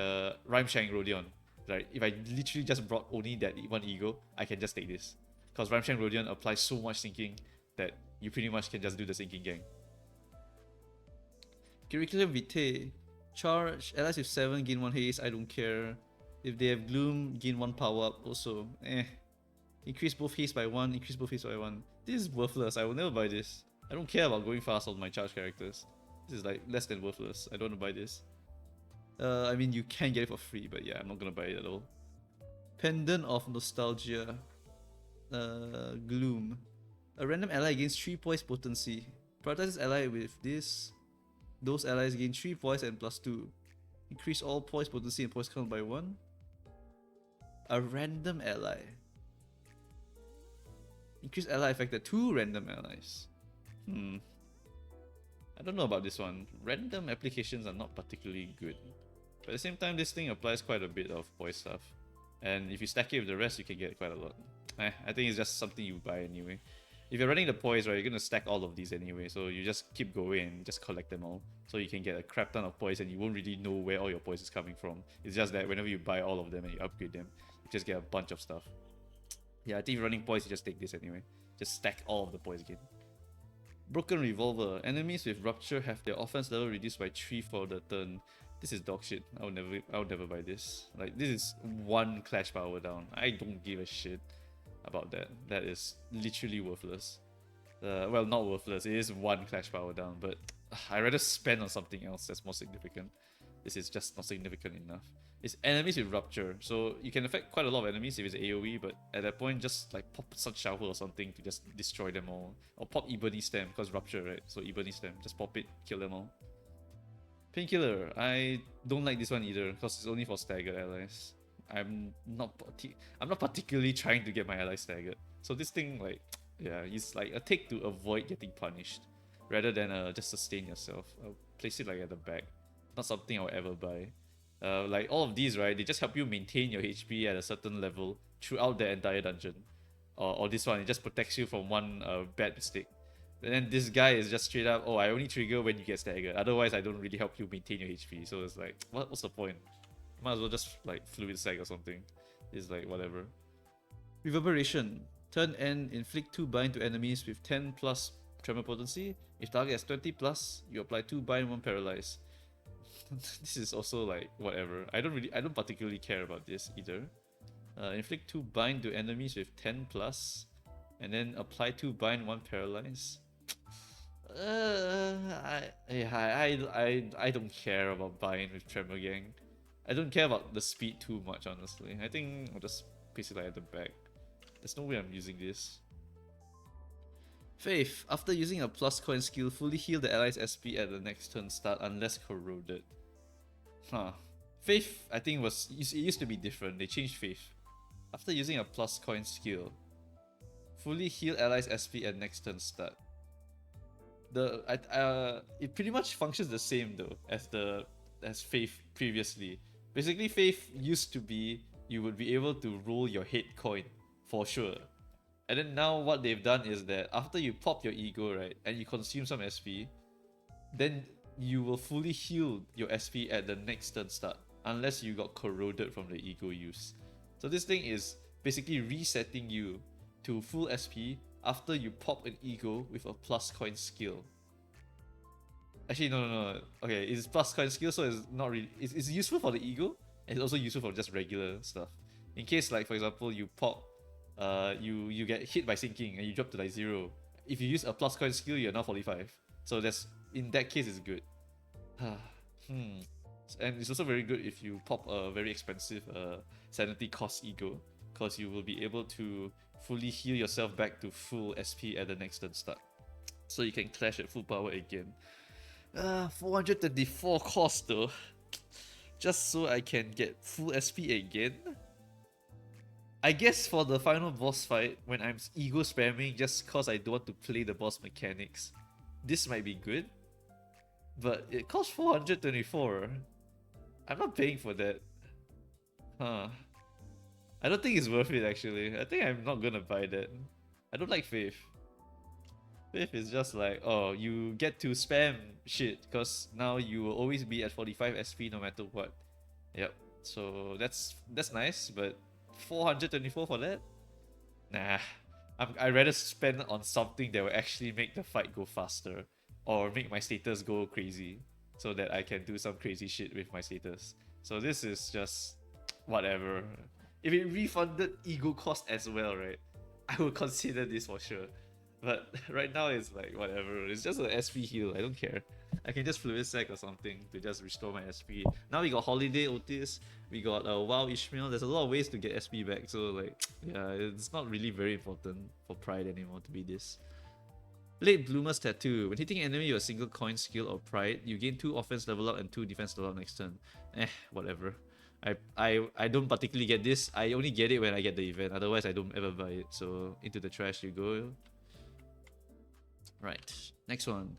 Rhymeshank Rodion, like, if I literally just brought only that one ego, I can just take this. Because Rhymeshank Rodion applies so much Sinking that you pretty much can just do the Sinking Gang. Curriculum Vitae. Charge, allies with 7 gain 1 haste, I don't care. If they have Gloom, gain 1 power up also. Increase both haste by 1, increase both haste by 1. This is worthless, I will never buy this. I don't care about going fast on my charge characters. This is like less than worthless, I don't want to buy this. I mean, you can get it for free, but yeah, I'm not gonna buy it at all. Pendant of Nostalgia. Gloom. A random ally gains 3 poise potency. Prioritize this ally with this. Those allies gain 3 poise and +2. Increase all poise potency and poise count by 1. A random ally. Increase ally affected 2 random allies. I don't know about this one. Random applications are not particularly good. But at the same time, this thing applies quite a bit of poise stuff. And if you stack it with the rest, you can get quite a lot. I think it's just something you buy anyway. If you're running the poise, right, you're gonna stack all of these anyway. So you just keep going and just collect them all. So you can get a crap ton of poise and you won't really know where all your poise is coming from. It's just that whenever you buy all of them and you upgrade them, you just get a bunch of stuff. Yeah, I think if you're running poise, you just take this anyway. Just stack all of the poise again. Broken Revolver. Enemies with Rupture have their offense level reduced by 3 for the turn. This is dog shit. I would never buy this. Like, this is 1 clash power down. I don't give a shit about that. That is literally worthless. Well, not worthless. It is 1 clash power down, but I'd rather spend on something else that's more significant. This is just not significant enough. It's enemies with Rupture, so you can affect quite a lot of enemies if it's AoE, but at that point, just like pop Sun Shower or something to just destroy them all. Or pop Ebony Stem, because Rupture, right? So Ebony Stem, just pop it, kill them all. Painkiller, I don't like this one either, because it's only for staggered allies. I'm not particularly trying to get my allies staggered. So this thing, like, yeah, it's like a take to avoid getting punished, rather than just sustain yourself. I'll place it like at the back. Not something I'll ever buy. Like all of these, right, they just help you maintain your HP at a certain level throughout the entire dungeon. Or this one, it just protects you from one bad mistake. And then this guy is just straight up, oh, I only trigger when you get staggered. Otherwise, I don't really help you maintain your HP. So it's like, what's the point? Might as well just like Fluid Sac or something. It's like, whatever. Reverberation. Turn end, inflict 2 bind to enemies with 10+ Tremor potency. If target has 20 plus, you apply 2 bind, 1 paralyze. This is also like whatever. I don't particularly care about this either. Inflict 2 bind to enemies with 10 plus, and then apply 2 bind, 1 paralyze. I don't care about bind with Tremor Gang. I don't care about the speed too much, honestly. I think I'll just paste it like at the back. There's no way I'm using this. Faith. After using a plus coin skill, fully heal the allies' SP at the next turn start unless corroded. Huh. Faith, I think it used to be different. They changed Faith. After using a plus coin skill, fully heal allies' SP at next turn start. It pretty much functions the same though as Faith previously. Basically, Faith used to be you would be able to roll your head coin for sure. And then now what they've done is that after you pop your ego, right, and you consume some SP, then you will fully heal your SP at the next turn start, unless you got corroded from the ego use. So this thing is basically resetting you to full SP after you pop an ego with a plus coin skill. Actually, no. Okay, it's plus coin skill, so it's not really. It's useful for the ego, and it's also useful for just regular stuff. In case, like for example, you pop, you get hit by sinking and you drop to like 0. If you use a plus coin skill, you're now 45. So that's in that case, it's good. And it's also very good if you pop a very expensive sanity cost ego, because you will be able to fully heal yourself back to full SP at the next turn start. So you can clash at full power again. 434 cost though. Just so I can get full SP again. I guess for the final boss fight, when I'm ego spamming just cause I don't want to play the boss mechanics, this might be good. But it costs 424. I'm not paying for that. I don't think it's worth it actually. I think I'm not gonna buy that. I don't like Faith. Faith is just like, oh, you get to spam shit because now you will always be at 45 SP no matter what. Yep. So that's nice, but 424 for that? Nah. I'd rather spend on something that will actually make the fight go faster or make my status go crazy so that I can do some crazy shit with my status. So this is just whatever. If it refunded ego cost as well, right, I would consider this for sure. But right now it's like whatever. It's just an SP heal. I don't care. I can just fluid sack or something to just restore my SP. Now we got Holiday Otis. We got WoW Ishmael. There's a lot of ways to get SP back. So like, yeah, it's not really very important for Pride anymore to be this. Late Bloomer's Tattoo. When hitting an enemy with a single coin skill or Pride, you gain 2 offense level up and 2 defense level up next turn. Whatever. I don't particularly get this. I only get it when I get the event. Otherwise, I don't ever buy it. So into the trash you go. Right. Next one.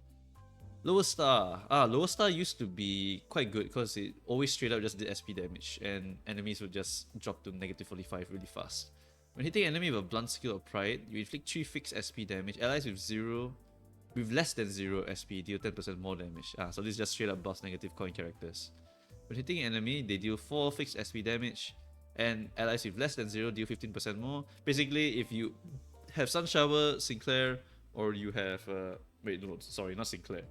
Lower Star. Lower Star used to be quite good because it always straight up just did SP damage and enemies would just drop to negative 45 really fast. When hitting an enemy with a blunt skill or Pride, you inflict 3 fixed SP damage. Allies with less than 0 SP deal 10% more damage. So this is just straight up buffs negative coin characters. When hitting an enemy, they deal 4 fixed SP damage, and allies with less than 0 deal 15% more. Basically, if you have Sun Shower, Sinclair, or you have wait, no, sorry, not Sinclair.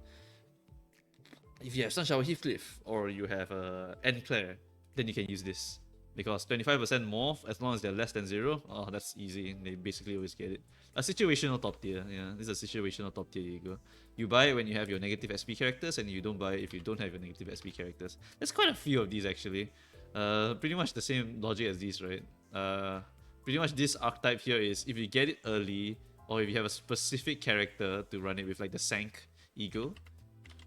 If you have Sun Shower Heathcliff or you have Enclair, then you can use this. Because 25% more as long as they're less than 0. Oh, that's easy. They basically always get it. A situational top tier. Yeah, this is a situational top tier you go. You buy it when you have your negative SP characters, and you don't buy it if you don't have your negative SP characters. There's quite a few of these actually. Pretty much the same logic as these, right? Pretty much this archetype here is if you get it early, or if you have a specific character to run it with, like the Sank Eagle.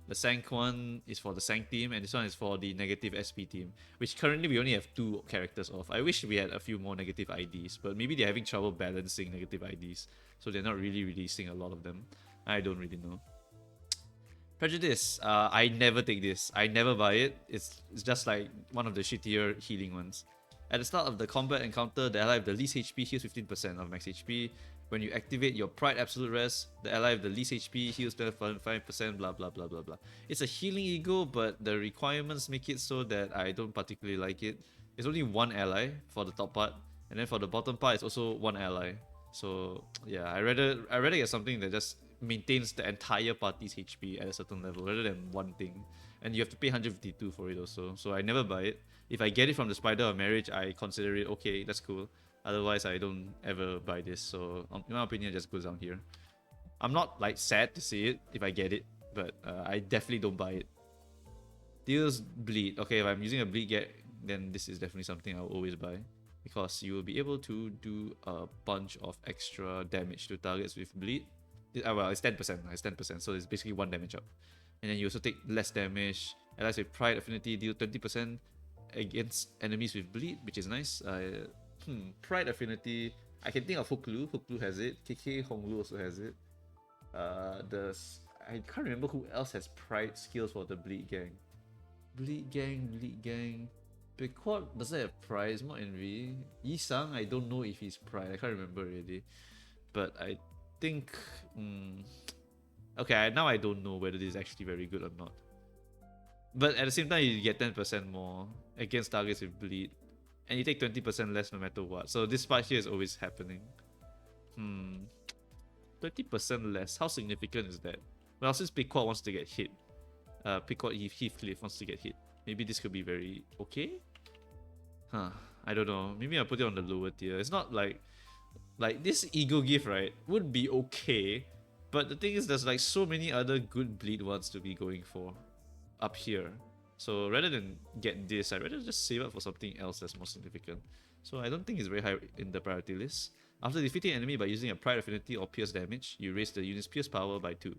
The Sank one is for the Sank team, and this one is for the negative SP team, which currently we only have 2 characters of. I wish we had a few more negative IDs, but maybe they're having trouble balancing negative IDs, so they're not really releasing a lot of them. I don't really know. Prejudice. I never take this. I never buy it. It's just like one of the shittier healing ones. At the start of the combat encounter, the ally with the least HP heals 15% of max HP. When you activate your Pride Absolute Rest, the ally with the least HP heals 25%, blah blah blah blah blah. It's a healing ego, but the requirements make it so that I don't particularly like it. It's only 1 ally for the top part, and then for the bottom part, it's also 1 ally. So yeah, I rather get something that just maintains the entire party's HP at a certain level rather than one thing. And you have to pay 152 for it also. So I never buy it. If I get it from the Spider of Marriage, I consider it okay, that's cool. Otherwise, I don't ever buy this. So in my opinion, it just goes down here. I'm not like sad to see it if I get it, but I definitely don't buy it. Deals bleed. Okay, if I'm using a bleed get, then this is definitely something I'll always buy. Because you will be able to do a bunch of extra damage to targets with bleed. Well, it's 10%. It's 10%, so it's basically 1 damage up. And then you also take less damage. Allies with Pride Affinity deal 20% against enemies with bleed, which is nice. Pride Affinity, I can think of Hook Lu. Hook Lu has it. KK Honglu also has it. I can't remember who else has Pride skills for the Bleed Gang. Bleed Gang. Pequod doesn't have Pride, it's more Envy. Yi-sang, I don't know if he's Pride, I can't remember already. But I think... okay, now I don't know whether this is actually very good or not. But at the same time, you get 10% more against targets with Bleed. And you take 20% less no matter what. So this part here is always happening. 20% less, how significant is that? Well, since Pequod wants to get hit, Pequod Heathcliff wants to get hit, maybe this could be very okay? I don't know. Maybe I'll put it on the lower tier. It's not like this ego gift, right, would be okay, but the thing is there's like so many other good bleed ones to be going for up here. So rather than get this, I'd rather just save up for something else that's more significant. So I don't think it's very high in the priority list. After defeating an enemy by using a Pride Affinity or Pierce damage, you raise the unit's Pierce power by 2.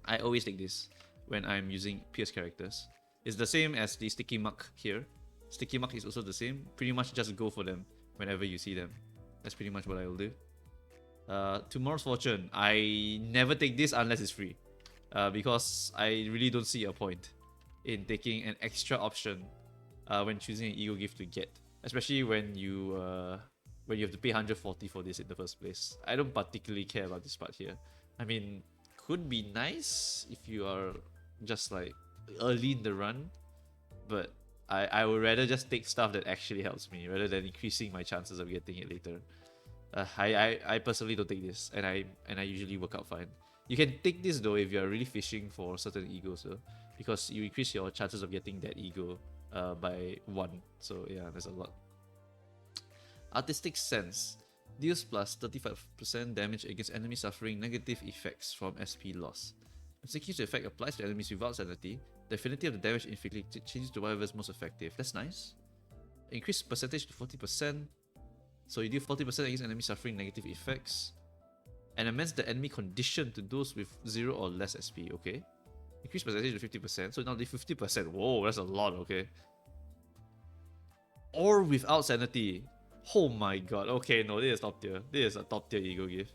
I always take this when I'm using Pierce characters. It's the same as the Sticky Muck here. Sticky Muck is also the same. Pretty much just go for them whenever you see them. That's pretty much what I will do. Tomorrow's Fortune. I never take this unless it's free. Because I really don't see a point in taking an extra option when choosing an ego gift to get. Especially when you have to pay 140 for this in the first place. I don't particularly care about this part here. I mean, could be nice if you are just like early in the run, but I would rather just take stuff that actually helps me rather than increasing my chances of getting it later. I personally don't take this, and I usually work out fine. You can take this though if you are really fishing for certain egos though, because you increase your chances of getting that ego by 1. So yeah, there's a lot. Artistic Sense deals plus 35% damage against enemies suffering negative effects from SP loss. Execute effect applies to enemies without sanity. The affinity of the damage inflicted changes to whatever is most effective. That's nice. Increase percentage to 40%. So you deal 40% against enemies suffering negative effects. And amends the enemy condition to those with 0 or less SP, okay? Increase percentage to 50%, so now they 50%. Whoa, that's a lot, okay? Or without sanity. Oh my god, okay, no, this is top tier. This is a top tier ego gift.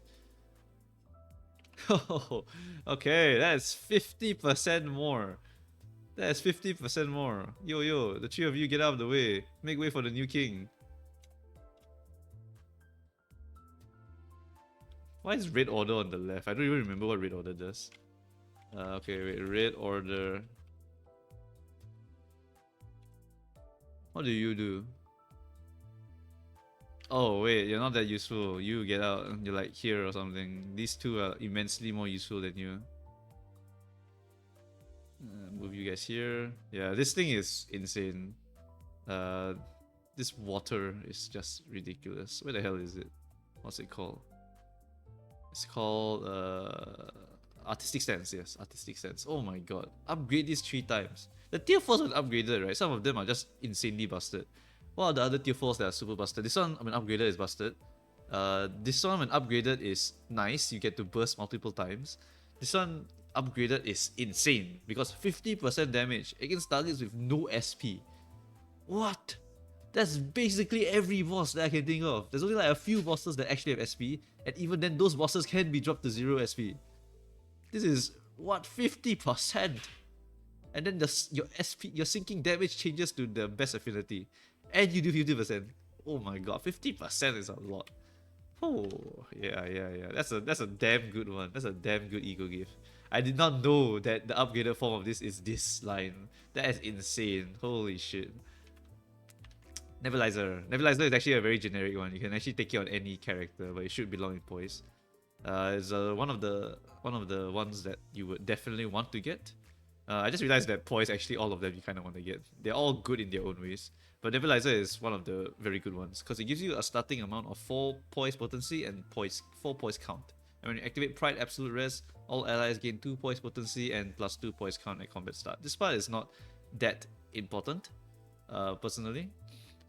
Okay, that's 50% more. That's 50% more. Yo, the 3 of you get out of the way. Make way for the new king. Why is Red Order on the left? I don't even remember what Red Order does. Okay, wait, Red Order. What do you do? Oh wait, you're not that useful. You get out, you're like here or something. These two are immensely more useful than you. Move you guys here. Yeah, this thing is insane. This water is just ridiculous. Where the hell is it? What's it called? It's called Artistic Sense, yes, Artistic Sense. Oh my god. Upgrade these 3 times. The tier 4s are upgraded, right? Some of them are just insanely busted. What are the other tier 4s that are super busted? This one, when upgraded, is busted. This one, when upgraded, is nice. You get to burst multiple times. This one, upgraded, is insane because 50% damage against targets with no SP. What? That's basically every boss that I can think of. There's only like a few bosses that actually have SP, and even then those bosses can be dropped to 0 SP. This is, what, 50%? And then your sinking damage changes to the best affinity. And you do 50%. Oh my god, 50% is a lot. Oh, yeah. That's a damn good one. That's a damn good ego gift. I did not know that the upgraded form of this is this line. That is insane. Holy shit. Nebulizer. Nebulizer is actually a very generic one. You can actually take it on any character, but it should belong in Poise. It's one of the ones that you would definitely want to get. I just realized that Poise, actually all of them you kind of want to get. They're all good in their own ways. But Nebulizer is one of the very good ones because it gives you a starting amount of 4 Poise potency and 4 Poise count. And when you activate Pride Absolute Res, all allies gain 2 Poise potency and plus 2 Poise count at combat start. This part is not that important, personally.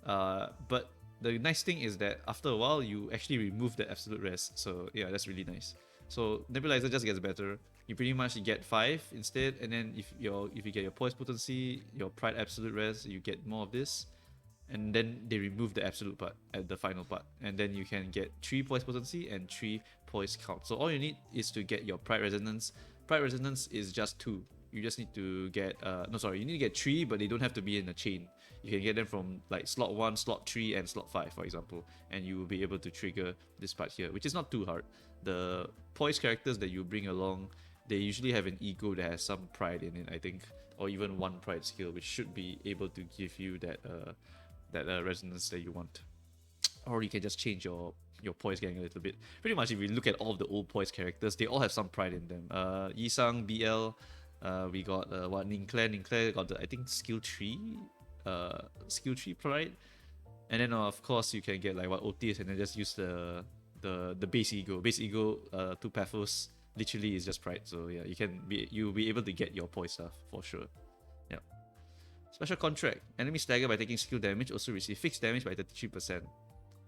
But the nice thing is that after a while, you actually remove the Absolute Res. So yeah, that's really nice. So Nebulizer just gets better. You pretty much get 5 instead, and then if you get your Poise potency, your Pride Absolute Res, you get more of this. And then they remove the absolute part at the final part, and then you can get 3 Poise potency and 3 Poise count. So all you need is to get your Pride Resonance. Pride Resonance is just 2. You just need to get you need to get 3, but they don't have to be in a chain. You can get them from like slot 1, slot 3, and slot 5, for example, and you will be able to trigger this part here, which is not too hard. The Poise characters that you bring along, they usually have an ego that has some pride in it, I think, or even 1 pride skill, which should be able to give you that resonance that you want. Or you can just change your Poise gang a little bit. Pretty much, if you look at all of the old Poise characters, they all have some pride in them. Yisang, BL, we got Ninclair got the, I think, skill 3 pride. And then of course you can get like Otis, and then just use the base ego. Base ego to Paphos literally is just pride. So yeah, you'll be able to get your Poise stuff for sure. Yeah. Special contract. Enemy stagger by taking skill damage, also receive fixed damage by 33%.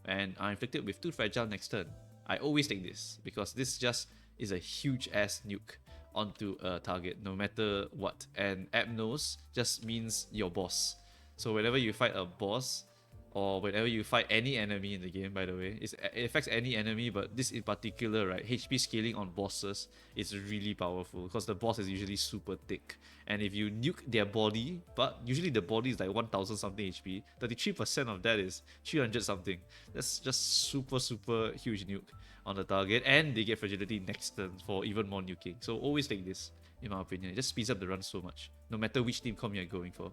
And are inflicted with 2 fragile next turn. I always take this because this just is a huge ass nuke onto a target, no matter what. And Abnos just means your boss. So whenever you fight a boss, or whenever you fight any enemy in the game, by the way, it affects any enemy, but this in particular, right, HP scaling on bosses is really powerful because the boss is usually super thick. And if you nuke their body, but usually the body is like 1000 something HP, 33% of that is 300 something. That's just super huge nuke on the target, and they get fragility next turn for even more nuking. So always take this, in my opinion. It just speeds up the run so much, no matter which team comp you're going for.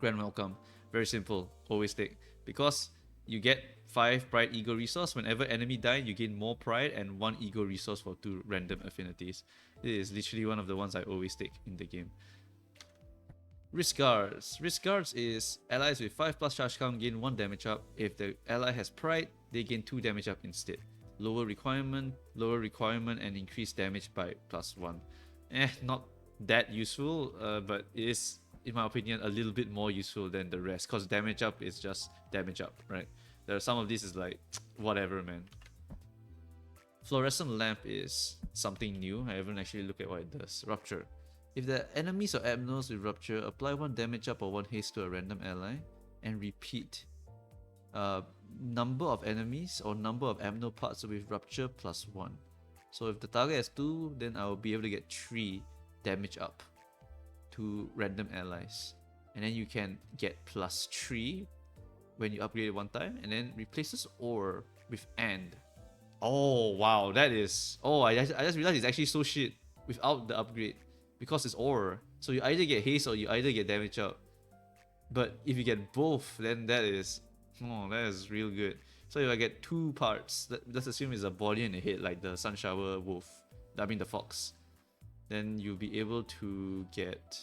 Grand welcome. Very simple, always take. Because you get 5 pride ego resource. Whenever enemy die, you gain more pride and 1 ego resource for 2 random affinities. This is literally one of the ones I always take in the game. Risk Guards. Risk Guards is allies with 5+ charge count gain 1 damage up. If the ally has pride, they gain 2 damage up instead. Lower requirement, and increase damage by +1. Not that useful, but it is, in my opinion, a little bit more useful than the rest, because damage up is just damage up, right? There are some of these is like, whatever, man. Fluorescent Lamp is something new. I haven't actually looked at what it does. Rupture. If the enemies or abnos with Rupture, apply 1 damage up or 1 haste to a random ally, and repeat. Number of enemies or number of abno parts with Rupture +1. So if the target has 2, then I will be able to get 3 damage up to random allies, and then you can get +3 when you upgrade it 1 time, and then replaces or with and. Oh wow, that is, I just realized it's actually so shit without the upgrade, because it's or, so you either get haste or you either get damage up. But if you get both, then that is real good. So if I get 2 parts, let's assume it's a body and a head, like the Sun Shower Wolf, I mean the Fox, then you'll be able to get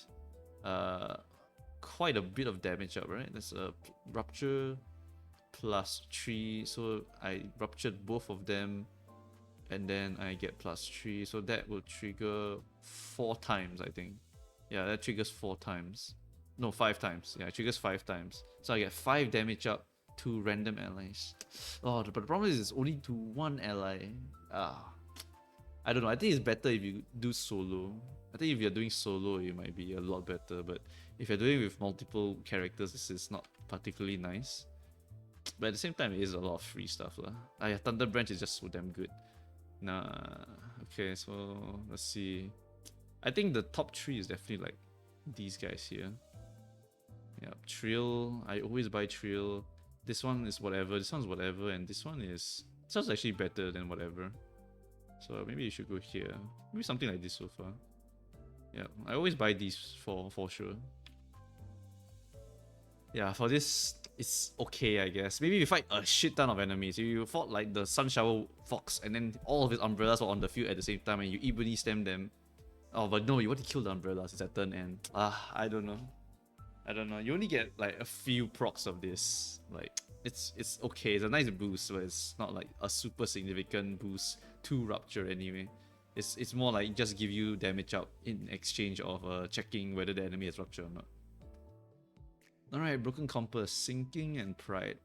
quite a bit of damage up, right? That's a Rupture +3, so I ruptured both of them, and then I get +3, so that will trigger 4 times, I think. Yeah, that triggers 4 times. No, 5 times. Yeah, it triggers 5 times. So I get 5 damage up to random allies. But the problem is it's only to 1 ally. I don't know. I think it's better if you do solo. I think if you're doing solo, it might be a lot better. But if you're doing it with multiple characters, this is not particularly nice. But at the same time, it is a lot of free stuff. Thunder Branch is just so damn good. Okay, so let's see. I think the top 3 is definitely like these guys here. Yeah, Trill. I always buy Trill. This one is whatever. This one's whatever, and this one's actually better than whatever. So maybe you should go here. Maybe something like this so far. Yeah, I always buy these for sure. Yeah, for this it's okay, I guess. Maybe you fight a shit ton of enemies. You fought like the Sun Shower Fox, and then all of his umbrellas were on the field at the same time, and you evenly stem them. Oh, but no, you want to kill the umbrellas. It's at turn end. I don't know. I don't know. You only get like a few procs of this. Like it's okay. It's a nice boost, but it's not like a super significant boost to Rupture anyway. It's more like just give you damage up in exchange of checking whether the enemy has Rupture or not. Alright, Broken Compass, Sinking and Pride.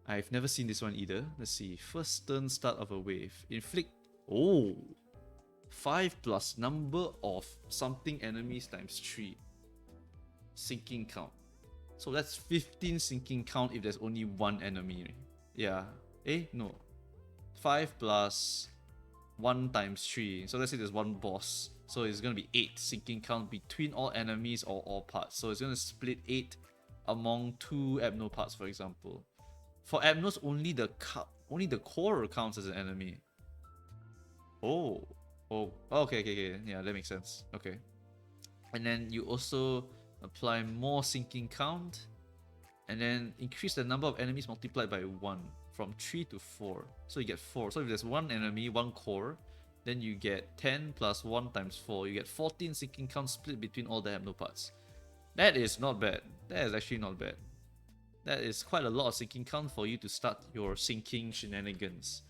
I've never seen this one either. Let's see. First turn, start of a wave. Inflict. Oh! 5 plus number of something enemies times 3. Sinking count. So that's 15 sinking count if there's only one enemy. Yeah. No. 5 plus 1 times 3. So let's say there's one boss. So it's going to be 8 sinking count between all enemies or all parts. So it's going to split 8 among 2 Abno parts, for example. For Abnos, only the core counts as an enemy. Oh, okay. Yeah, that makes sense. Okay. And then you also apply more sinking count, and then increase the number of enemies multiplied by 1 from 3 to 4. So you get 4. So if there's one enemy, one core, then you get 10 plus 1 times 4. You get 14 sinking count split between all the Abno parts. That is not bad. That is actually not bad. That is quite a lot of sinking count for you to start your sinking shenanigans.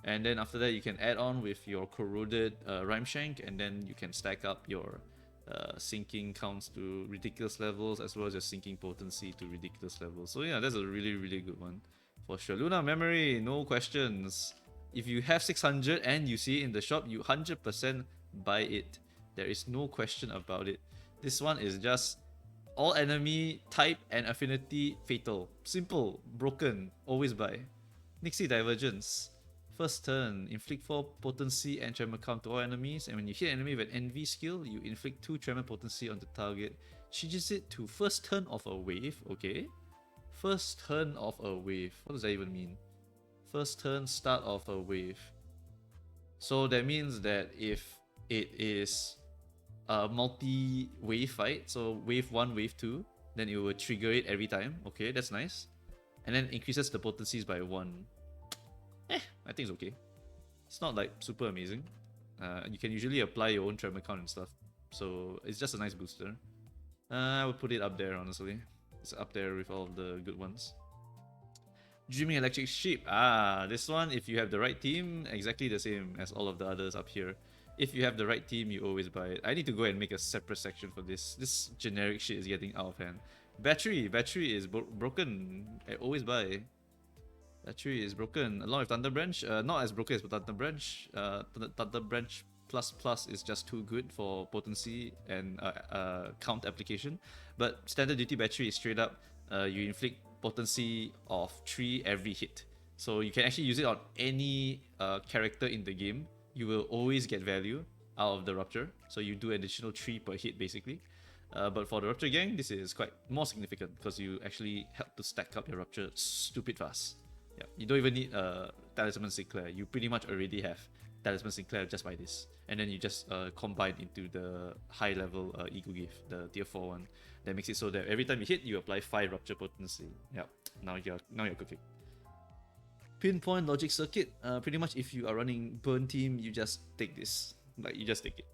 And then after that, you can add on with your corroded Rhyme Shank, and then you can stack up your sinking counts to ridiculous levels, as well as your sinking potency to ridiculous levels. So yeah, that's a really good one for sure. Lunar Memory, no questions. If you have 600 and you see it in the shop, you 100% buy it. There is no question about it. This one is just all enemy type and affinity fatal. Simple, broken, always buy. Nixie Divergence. First turn, inflict 4 potency and tremor count to all enemies, and when you hit an enemy with an NV skill, you inflict 2 tremor potency on the target. Changes it to first turn of a wave, okay? First turn of a wave. What does that even mean? First turn, start of a wave. So that means that if it is a multi-wave fight, so wave 1, wave 2, then it will trigger it every time. Okay, that's nice. And then increases the potencies by 1. I think it's okay. It's not like super amazing. You can usually apply your own tremor count and stuff. So it's just a nice booster. I would put it up there, honestly. It's up there with all of the good ones. Dreaming Electric Sheep. This one, if you have the right team, exactly the same as all of the others up here. If you have the right team, you always buy it. I need to go and make a separate section for this. This generic shit is getting out of hand. Battery is broken. I always buy. Battery is broken along with Thunder Branch. Not as broken as Thunder Branch. Thunder Branch plus is just too good for potency and count application. But standard duty battery is straight up. You inflict potency of 3 every hit. So you can actually use it on any character in the game. You will always get value out of the Rupture. So you do additional 3 per hit basically. But for the Rupture gang, this is quite more significant because you actually help to stack up your Rupture stupid fast. Yeah, you don't even need Talisman Sinclair. You pretty much already have Talisman Sinclair just by this. And then you just combine into the high level Ego Gift, the tier 4 one. That makes it so that every time you hit, you apply 5 Rupture potency. Yeah, now you're cooking. Pinpoint Logic Circuit. Pretty much if you are running Burn team, you just take this. Like, you just take it.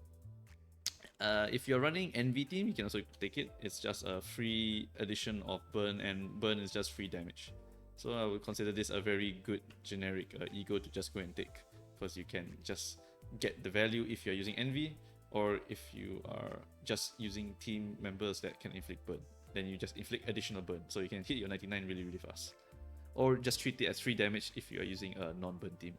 If you're running NV team, you can also take it. It's just a free addition of Burn, and Burn is just free damage. So I would consider this a very good generic ego to just go and take, because you can just get the value if you're using Envy, or if you are just using team members that can inflict burn, then you just inflict additional burn, so you can hit your 99 really fast. Or just treat it as free damage if you are using a non-burn team.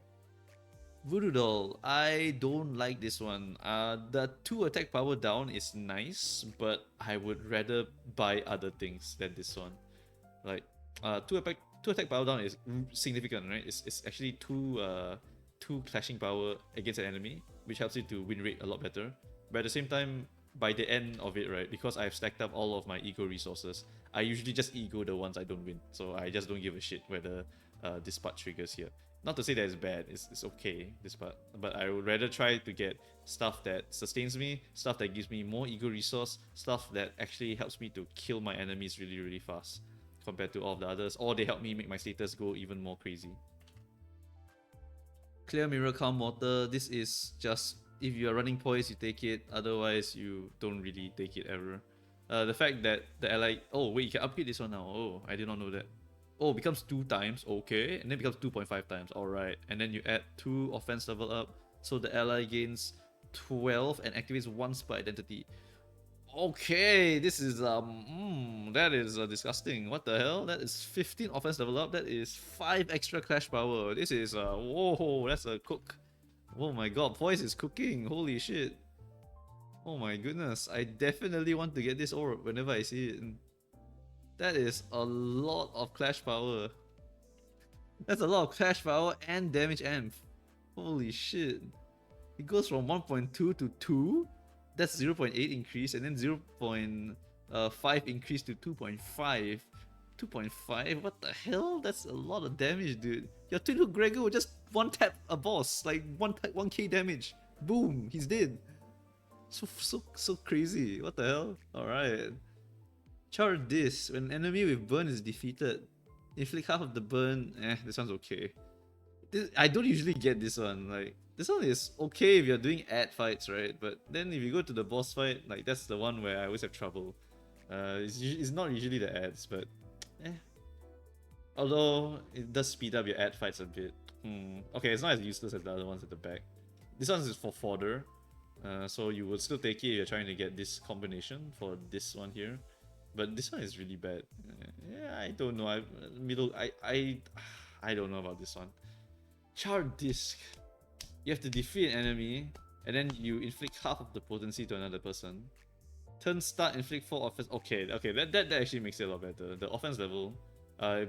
Voodoo Doll, I don't like this one. The 2 attack power down is nice, but I would rather buy other things than this one. Like 2 attack power down is significant, right? It's actually 2 clashing power against an enemy, which helps you to win rate a lot better. But at the same time, by the end of it, right, because I've stacked up all of my ego resources, I usually just ego the ones I don't win. So I just don't give a shit whether this part triggers here. Not to say that it's bad, it's okay, this part. But I would rather try to get stuff that sustains me, stuff that gives me more ego resource, stuff that actually helps me to kill my enemies really fast. compared to all of the others, or they help me make my status go even more crazy. Clear Mirror Calm Water, this is just, if you are running Poise, you take it, otherwise you don't really take it ever. The fact that the ally, oh wait, you can upgrade this one now, oh, I did not know that. Oh, it becomes 2 times, okay, and then it becomes 2.5 times, alright, and then you add 2 offense level up, so the ally gains 12 and activates 1 spell identity. Okay, this is that is disgusting. What the hell? That is 15 offense level up. That is 5 extra clash power. This is whoa, that's a cook. Oh my god, Poise is cooking. Holy shit. Oh my goodness, I definitely want to get this orb whenever I see it. That is a lot of clash power. That's a lot of clash power and damage amp. Holy shit. It goes from 1.2 to 2. That's 0.8 increase, and then 0.5 increase to 2.5. 2.5? What the hell? That's a lot of damage, dude. Your Twin Hook Gregor will just one tap a boss, like 1k damage. Boom, he's dead. So crazy. What the hell? Alright. Charge this. When an enemy with burn is defeated, inflict half of the burn. This one's okay. I don't usually get this one. Like, this one is okay if you're doing ad fights, right? But then if you go to the boss fight, like that's the one where I always have trouble. It's not usually the ads, but although it does speed up your ad fights a bit. Okay, it's not as useless as the other ones at the back. This one is for fodder, so you would still take it if you're trying to get this combination for this one here. But this one is really bad. Yeah, I don't know. I don't know about this one. Charred Disc. You have to defeat an enemy, and then you inflict half of the potency to another person. Turn start, inflict 4 offense. Okay, that actually makes it a lot better. The offense level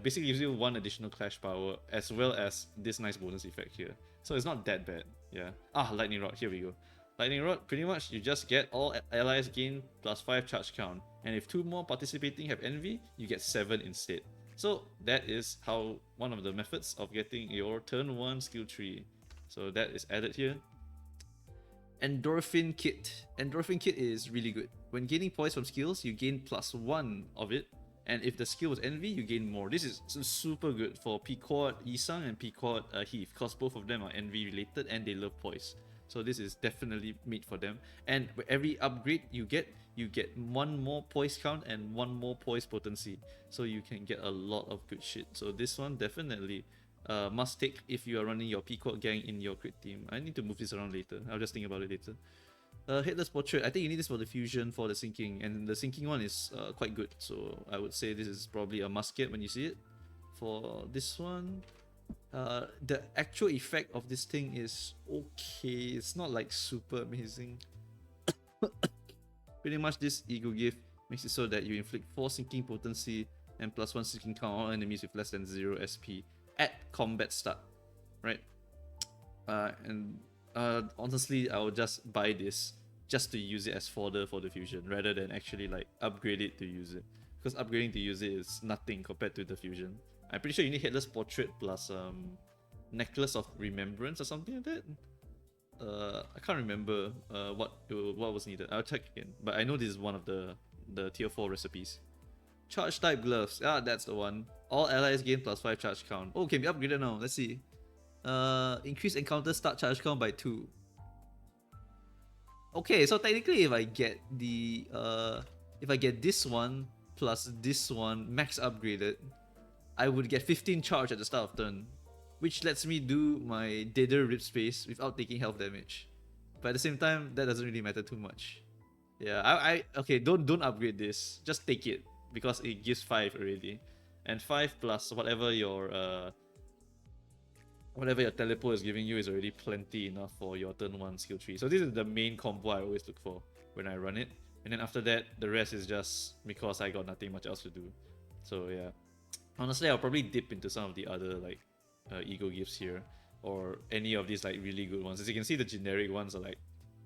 basically gives you 1 additional clash power, as well as this nice bonus effect here. So it's not that bad, yeah. Lightning Rod, here we go. Lightning Rod, pretty much you just get all allies gain +5 charge count. And if 2 more participating have envy, you get 7 instead. So that is how one of the methods of getting your turn 1 skill tree. So that is added here. Endorphin Kit. Endorphin Kit is really good. When gaining poise from skills, you gain +1 of it. And if the skill was envy, you gain more. This is super good for Pequod Yisang and Pequod Heath, because both of them are envy related and they love poise. So this is definitely made for them. And with every upgrade you get 1 more poise count and 1 more poise potency. So you can get a lot of good shit. So this one definitely must take if you are running your Pequod gang in your crit team. I need to move this around later. I'll just think about it later. Headless Portrait. I think you need this for the fusion, for the sinking, and the sinking one is quite good. So I would say this is probably a must get when you see it. For this one, the actual effect of this thing is okay. It's not like super amazing. Pretty much this ego gift makes it so that you inflict 4 sinking potency and +1 sinking count on all enemies with less than 0 SP at combat start, right? Honestly, I would just buy this just to use it as fodder for the fusion rather than actually like upgrade it to use it, because upgrading to use it is nothing compared to the fusion. I'm pretty sure you need Headless Portrait plus Necklace of Remembrance or something like that. I can't remember what was needed. I'll check again, but I know this is one of the tier 4 recipes. Charge type gloves. That's the one. All allies gain +5 charge count. Oh, can be upgraded now. Let's see. Increase encounter start charge count by 2. Okay, so technically if I get this one plus this one max upgraded, I would get 15 charge at the start of turn, which lets me do my Dither Rip Space without taking health damage. But at the same time, that doesn't really matter too much. Yeah, okay, don't upgrade this. Just take it because it gives 5 already, and 5 plus whatever your teleport is giving you is already plenty enough for your turn 1 skill tree. So this is the main combo I always look for when I run it, and then after that, the rest is just because I got nothing much else to do. So yeah, honestly, I'll probably dip into some of the other like ego gifts here, or any of these like really good ones. As you can see, the generic ones are like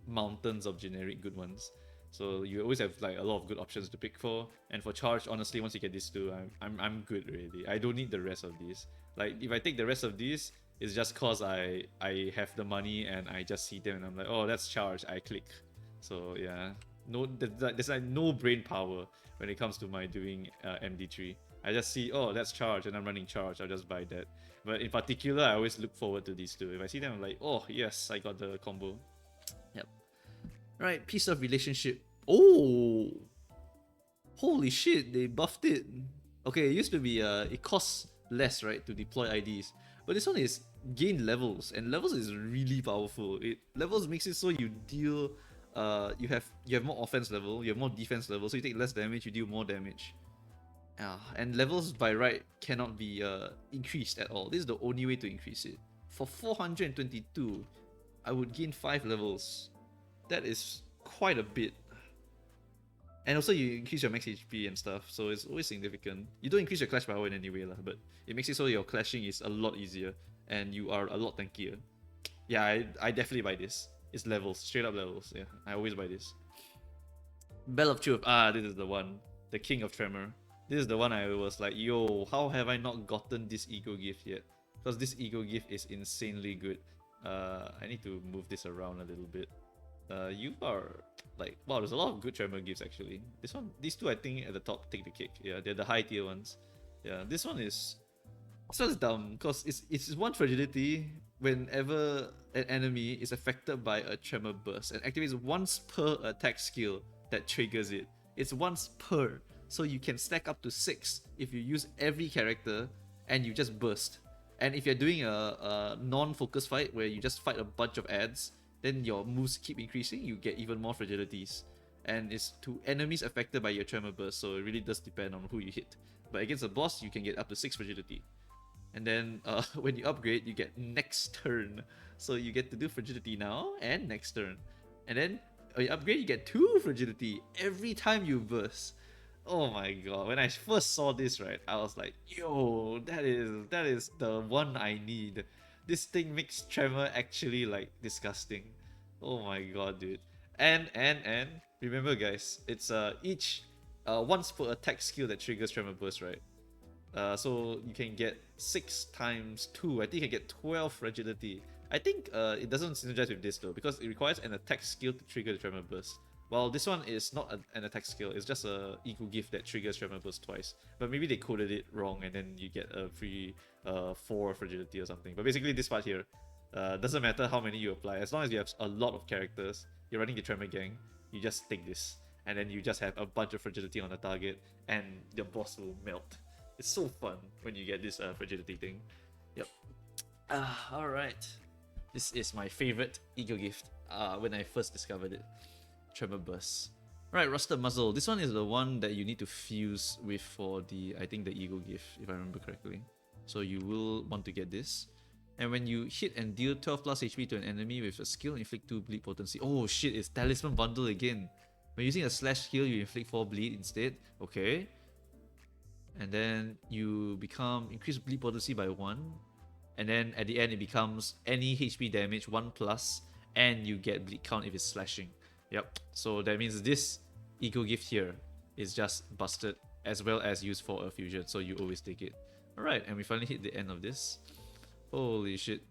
mountains of generic good ones. So you always have like a lot of good options to pick for. And for charge, honestly, once you get these two, I'm good already. I don't need the rest of these. Like if I take the rest of these, it's just cause I have the money and I just see them and I'm like, oh, that's charge. I click. So yeah, there's like no brain power when it comes to my doing MD3. I just see, oh, that's charge, and I'm running charge. I'll just buy that. But in particular, I always look forward to these two. If I see them, I'm like, oh, yes, I got the combo. Yep. Right, piece of relationship. Oh! Holy shit, they buffed it. Okay, it used to be, it costs less, right, to deploy IDs. But this one is gain levels, and levels is really powerful. Levels makes it so you deal, you have more offense level, you have more defense level, so you take less damage, you deal more damage. And levels by right cannot be increased at all. This is the only way to increase it. For 422, I would gain 5 levels. That is quite a bit. And also you increase your max HP and stuff, so it's always significant. You don't increase your clash power in any way, but it makes it so your clashing is a lot easier and you are a lot tankier. Yeah, I definitely buy this. It's levels, straight up levels. Yeah, I always buy this. Bell of Truth. This is the one. The King of Tremor. This is the one I was like, yo, how have I not gotten this ego gift yet? Because this ego gift is insanely good. I need to move this around a little bit. You are like, wow, there's a lot of good Tremor gifts actually. These two I think at the top take the cake. Yeah, they're the high tier ones. Yeah, this one's dumb because it's one fragility whenever an enemy is affected by a Tremor burst and activates once per attack skill that triggers it. It's once per. So you can stack up to 6 if you use every character and you just burst. And if you're doing a non-focus fight where you just fight a bunch of adds, then your moves keep increasing, you get even more fragilities. And it's to enemies affected by your Tremor burst, so it really does depend on who you hit. But against a boss, you can get up to 6 fragility. And then when you upgrade, you get next turn. So you get to do fragility now and next turn. And then when you upgrade, you get 2 fragility every time you burst. Oh my god, when I first saw this, right, I was like, yo, that is the one I need. This thing makes Tremor actually like disgusting. Oh my god, dude. And remember guys, it's each once per attack skill that triggers Tremor burst, right? So you can get 6 times 2. I think you can get 12 fragility. I think it doesn't synergize with this though, because it requires an attack skill to trigger the Tremor burst. Well, this one is not an attack skill, it's just a ego gift that triggers Tremor burst twice. But maybe they coded it wrong and then you get a free 4 fragility or something. But basically this part here, doesn't matter how many you apply, as long as you have a lot of characters, you're running the Tremor gang, you just take this. And then you just have a bunch of fragility on the target and the boss will melt. It's so fun when you get this fragility thing. Yep. Alright. This is my favorite ego gift when I first discovered it. Tremor Burst. Right, Rusted Muzzle. This one is the one that you need to fuse with for the, I think, the ego gift, if I remember correctly. So you will want to get this. And when you hit and deal 12 plus HP to an enemy with a skill, inflict 2 bleed potency. Oh shit, it's Talisman Bundle again. When using a slash skill, you inflict 4 bleed instead. Okay. And then you become increased bleed potency by 1. And then at the end, it becomes any HP damage 1 plus, and you get bleed count if it's slashing. Yep, so that means this ego gift here is just busted as well as used for a fusion, so you always take it. Alright, and we finally hit the end of this. Holy shit.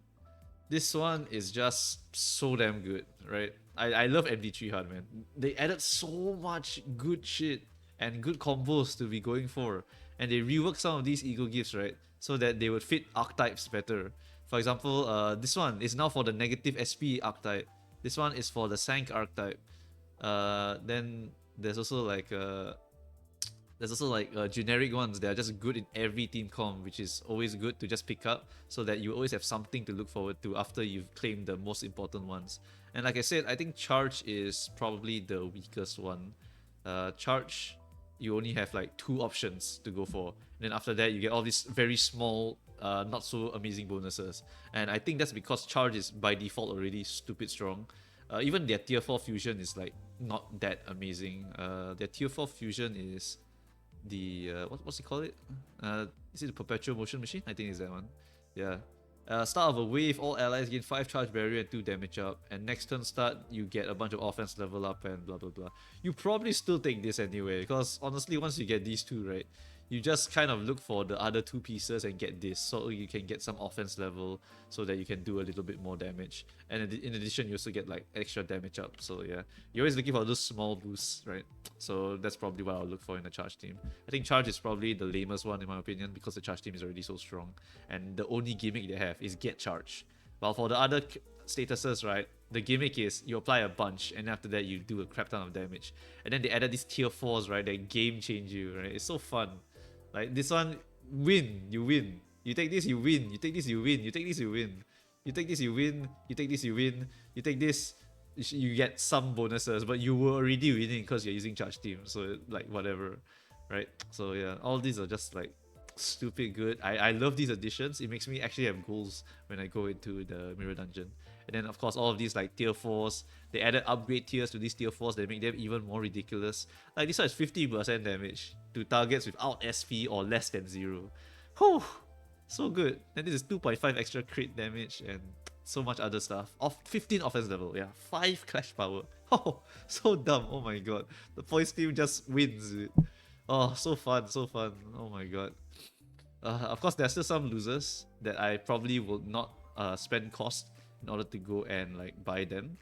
This one is just so damn good, right? I love MD3 Hard, man. They added so much good shit and good combos to be going for. And they reworked some of these ego gifts, right? So that they would fit archetypes better. For example, this one is now for the negative SP archetype. This one is for the Sank archetype. Then there's also like generic ones that are just good in every team comp, which is always good to just pick up so that you always have something to look forward to after you've claimed the most important ones. And like I said, I think Charge is probably the weakest one. Charge, you only have like 2 options to go for. And then after that, you get all these very small, not so amazing bonuses. And I think that's because Charge is by default already stupid strong. Even their tier 4 fusion is like not that amazing. Their tier 4 fusion is the what's it called it? Is it the Perpetual Motion Machine? I think it's that one. Yeah. Start of a wave, all allies gain 5 charge barrier and 2 damage up. And next turn start, you get a bunch of offense level up and blah blah blah. You probably still take this anyway, because honestly, once you get these two, right, you just kind of look for the other two pieces and get this, so you can get some offense level, so that you can do a little bit more damage. And in addition, you also get like extra damage up. So yeah, you're always looking for those small boosts, right? So that's probably what I'll look for in the charge team. I think charge is probably the lamest one in my opinion, because the charge team is already so strong, and the only gimmick they have is get charge. While for the other statuses, right, the gimmick is you apply a bunch, and after that you do a crap ton of damage. And then they added these tier 4s, right, that game change you, right? It's so fun. Like this one, you win. You take this, you win. You take this, you win. You take this, you win. You take this, you win. You take this, you win. You take this, you get some bonuses, but you were already winning because you're using charge team. So like whatever, right? So yeah, all these are just like stupid good. I love these additions. It makes me actually have goals when I go into the mirror dungeon. And then of course all of these like tier 4s, they added upgrade tiers to these tier 4s that make them even more ridiculous. Like this one is 50% damage to targets without SP or less than 0. Whew, so good. And this is 2.5 extra crit damage and so much other stuff. 15 offense level, yeah, 5 clash power. Oh, so dumb. Oh my god. The Poise team just wins it. Oh, so fun, so fun. Oh my god. Of course, there's still some losers that I probably will not spend cost in order to go and like buy them.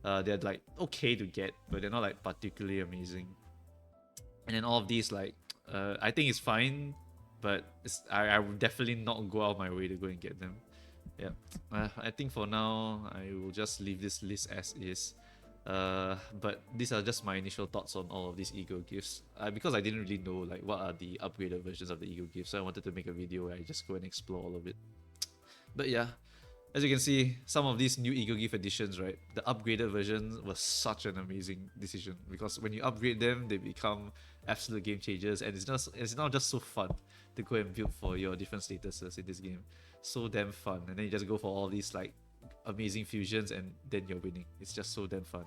They're like okay to get, but they're not like particularly amazing. And then all of these like I think it's fine, but I would definitely not go out of my way to go and get them. Yeah, I think for now I will just leave this list as is. But these are just my initial thoughts on all of these ego gifts. Because I didn't really know like what are the upgraded versions of the ego gifts, so I wanted to make a video where I just go and explore all of it. But yeah, as you can see, some of these new ego gift editions, right, the upgraded version was such an amazing decision, because when you upgrade them, they become absolute game changers, and it's not just so fun to go and build for your different statuses in this game. So damn fun, and then you just go for all these like amazing fusions, and then you're winning. It's just so damn fun.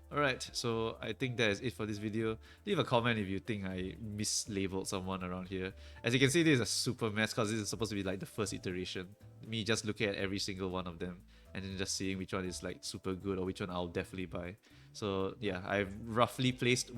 Alright, so I think that is it for this video. Leave a comment if you think I mislabeled someone around here. As you can see, this is a super mess because this is supposed to be like the first iteration. Me just looking at every single one of them and then just seeing which one is like super good or which one I'll definitely buy. So yeah, I've roughly placed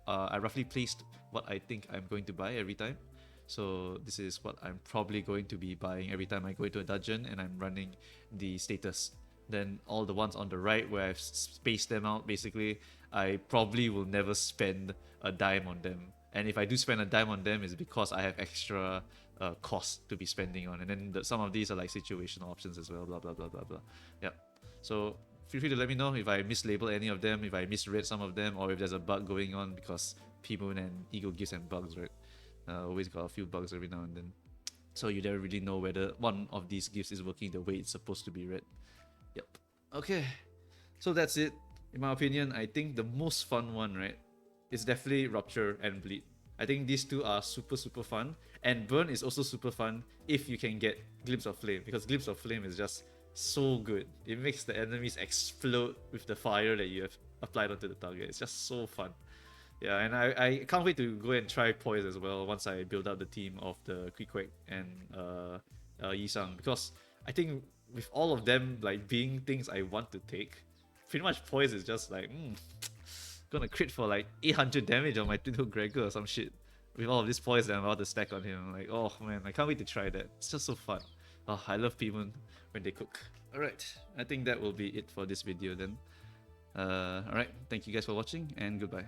I roughly placed what I think I'm going to buy every time. So this is what I'm probably going to be buying every time I go into a dungeon and I'm running the status. Then all the ones on the right where I've spaced them out, basically, I probably will never spend a dime on them. And if I do spend a dime on them, it's because I have extra cost to be spending on. And then some of these are like situational options as well, blah, blah, blah, blah, blah. Yep. So feel free to let me know if I mislabeled any of them, if I misread some of them, or if there's a bug going on, because P-Moon and Ego gives and bugs, right? Always got a few bugs every now and then. So you never really know whether one of these gifts is working the way it's supposed to be read. Yep. Okay. So that's it. In my opinion, I think the most fun one, right, is definitely Rupture and Bleed. I think these two are super, super fun. And Burn is also super fun if you can get Glimpse of Flame, because Glimpse of Flame is just so good. It makes the enemies explode with the fire that you have applied onto the target. It's just so fun. Yeah, and I can't wait to go and try Poise as well once I build up the team of the Queequeg and Yisang, because I think with all of them like being things I want to take, pretty much Poise is just like gonna crit for like 800 damage on my Twin Gregor or some shit with all of this Poise that I'm about to stack on him. Like, oh man, I can't wait to try that. It's just so fun. Oh, I love P-Moon when they cook. Alright, I think that will be it for this video then. Alright, thank you guys for watching and goodbye.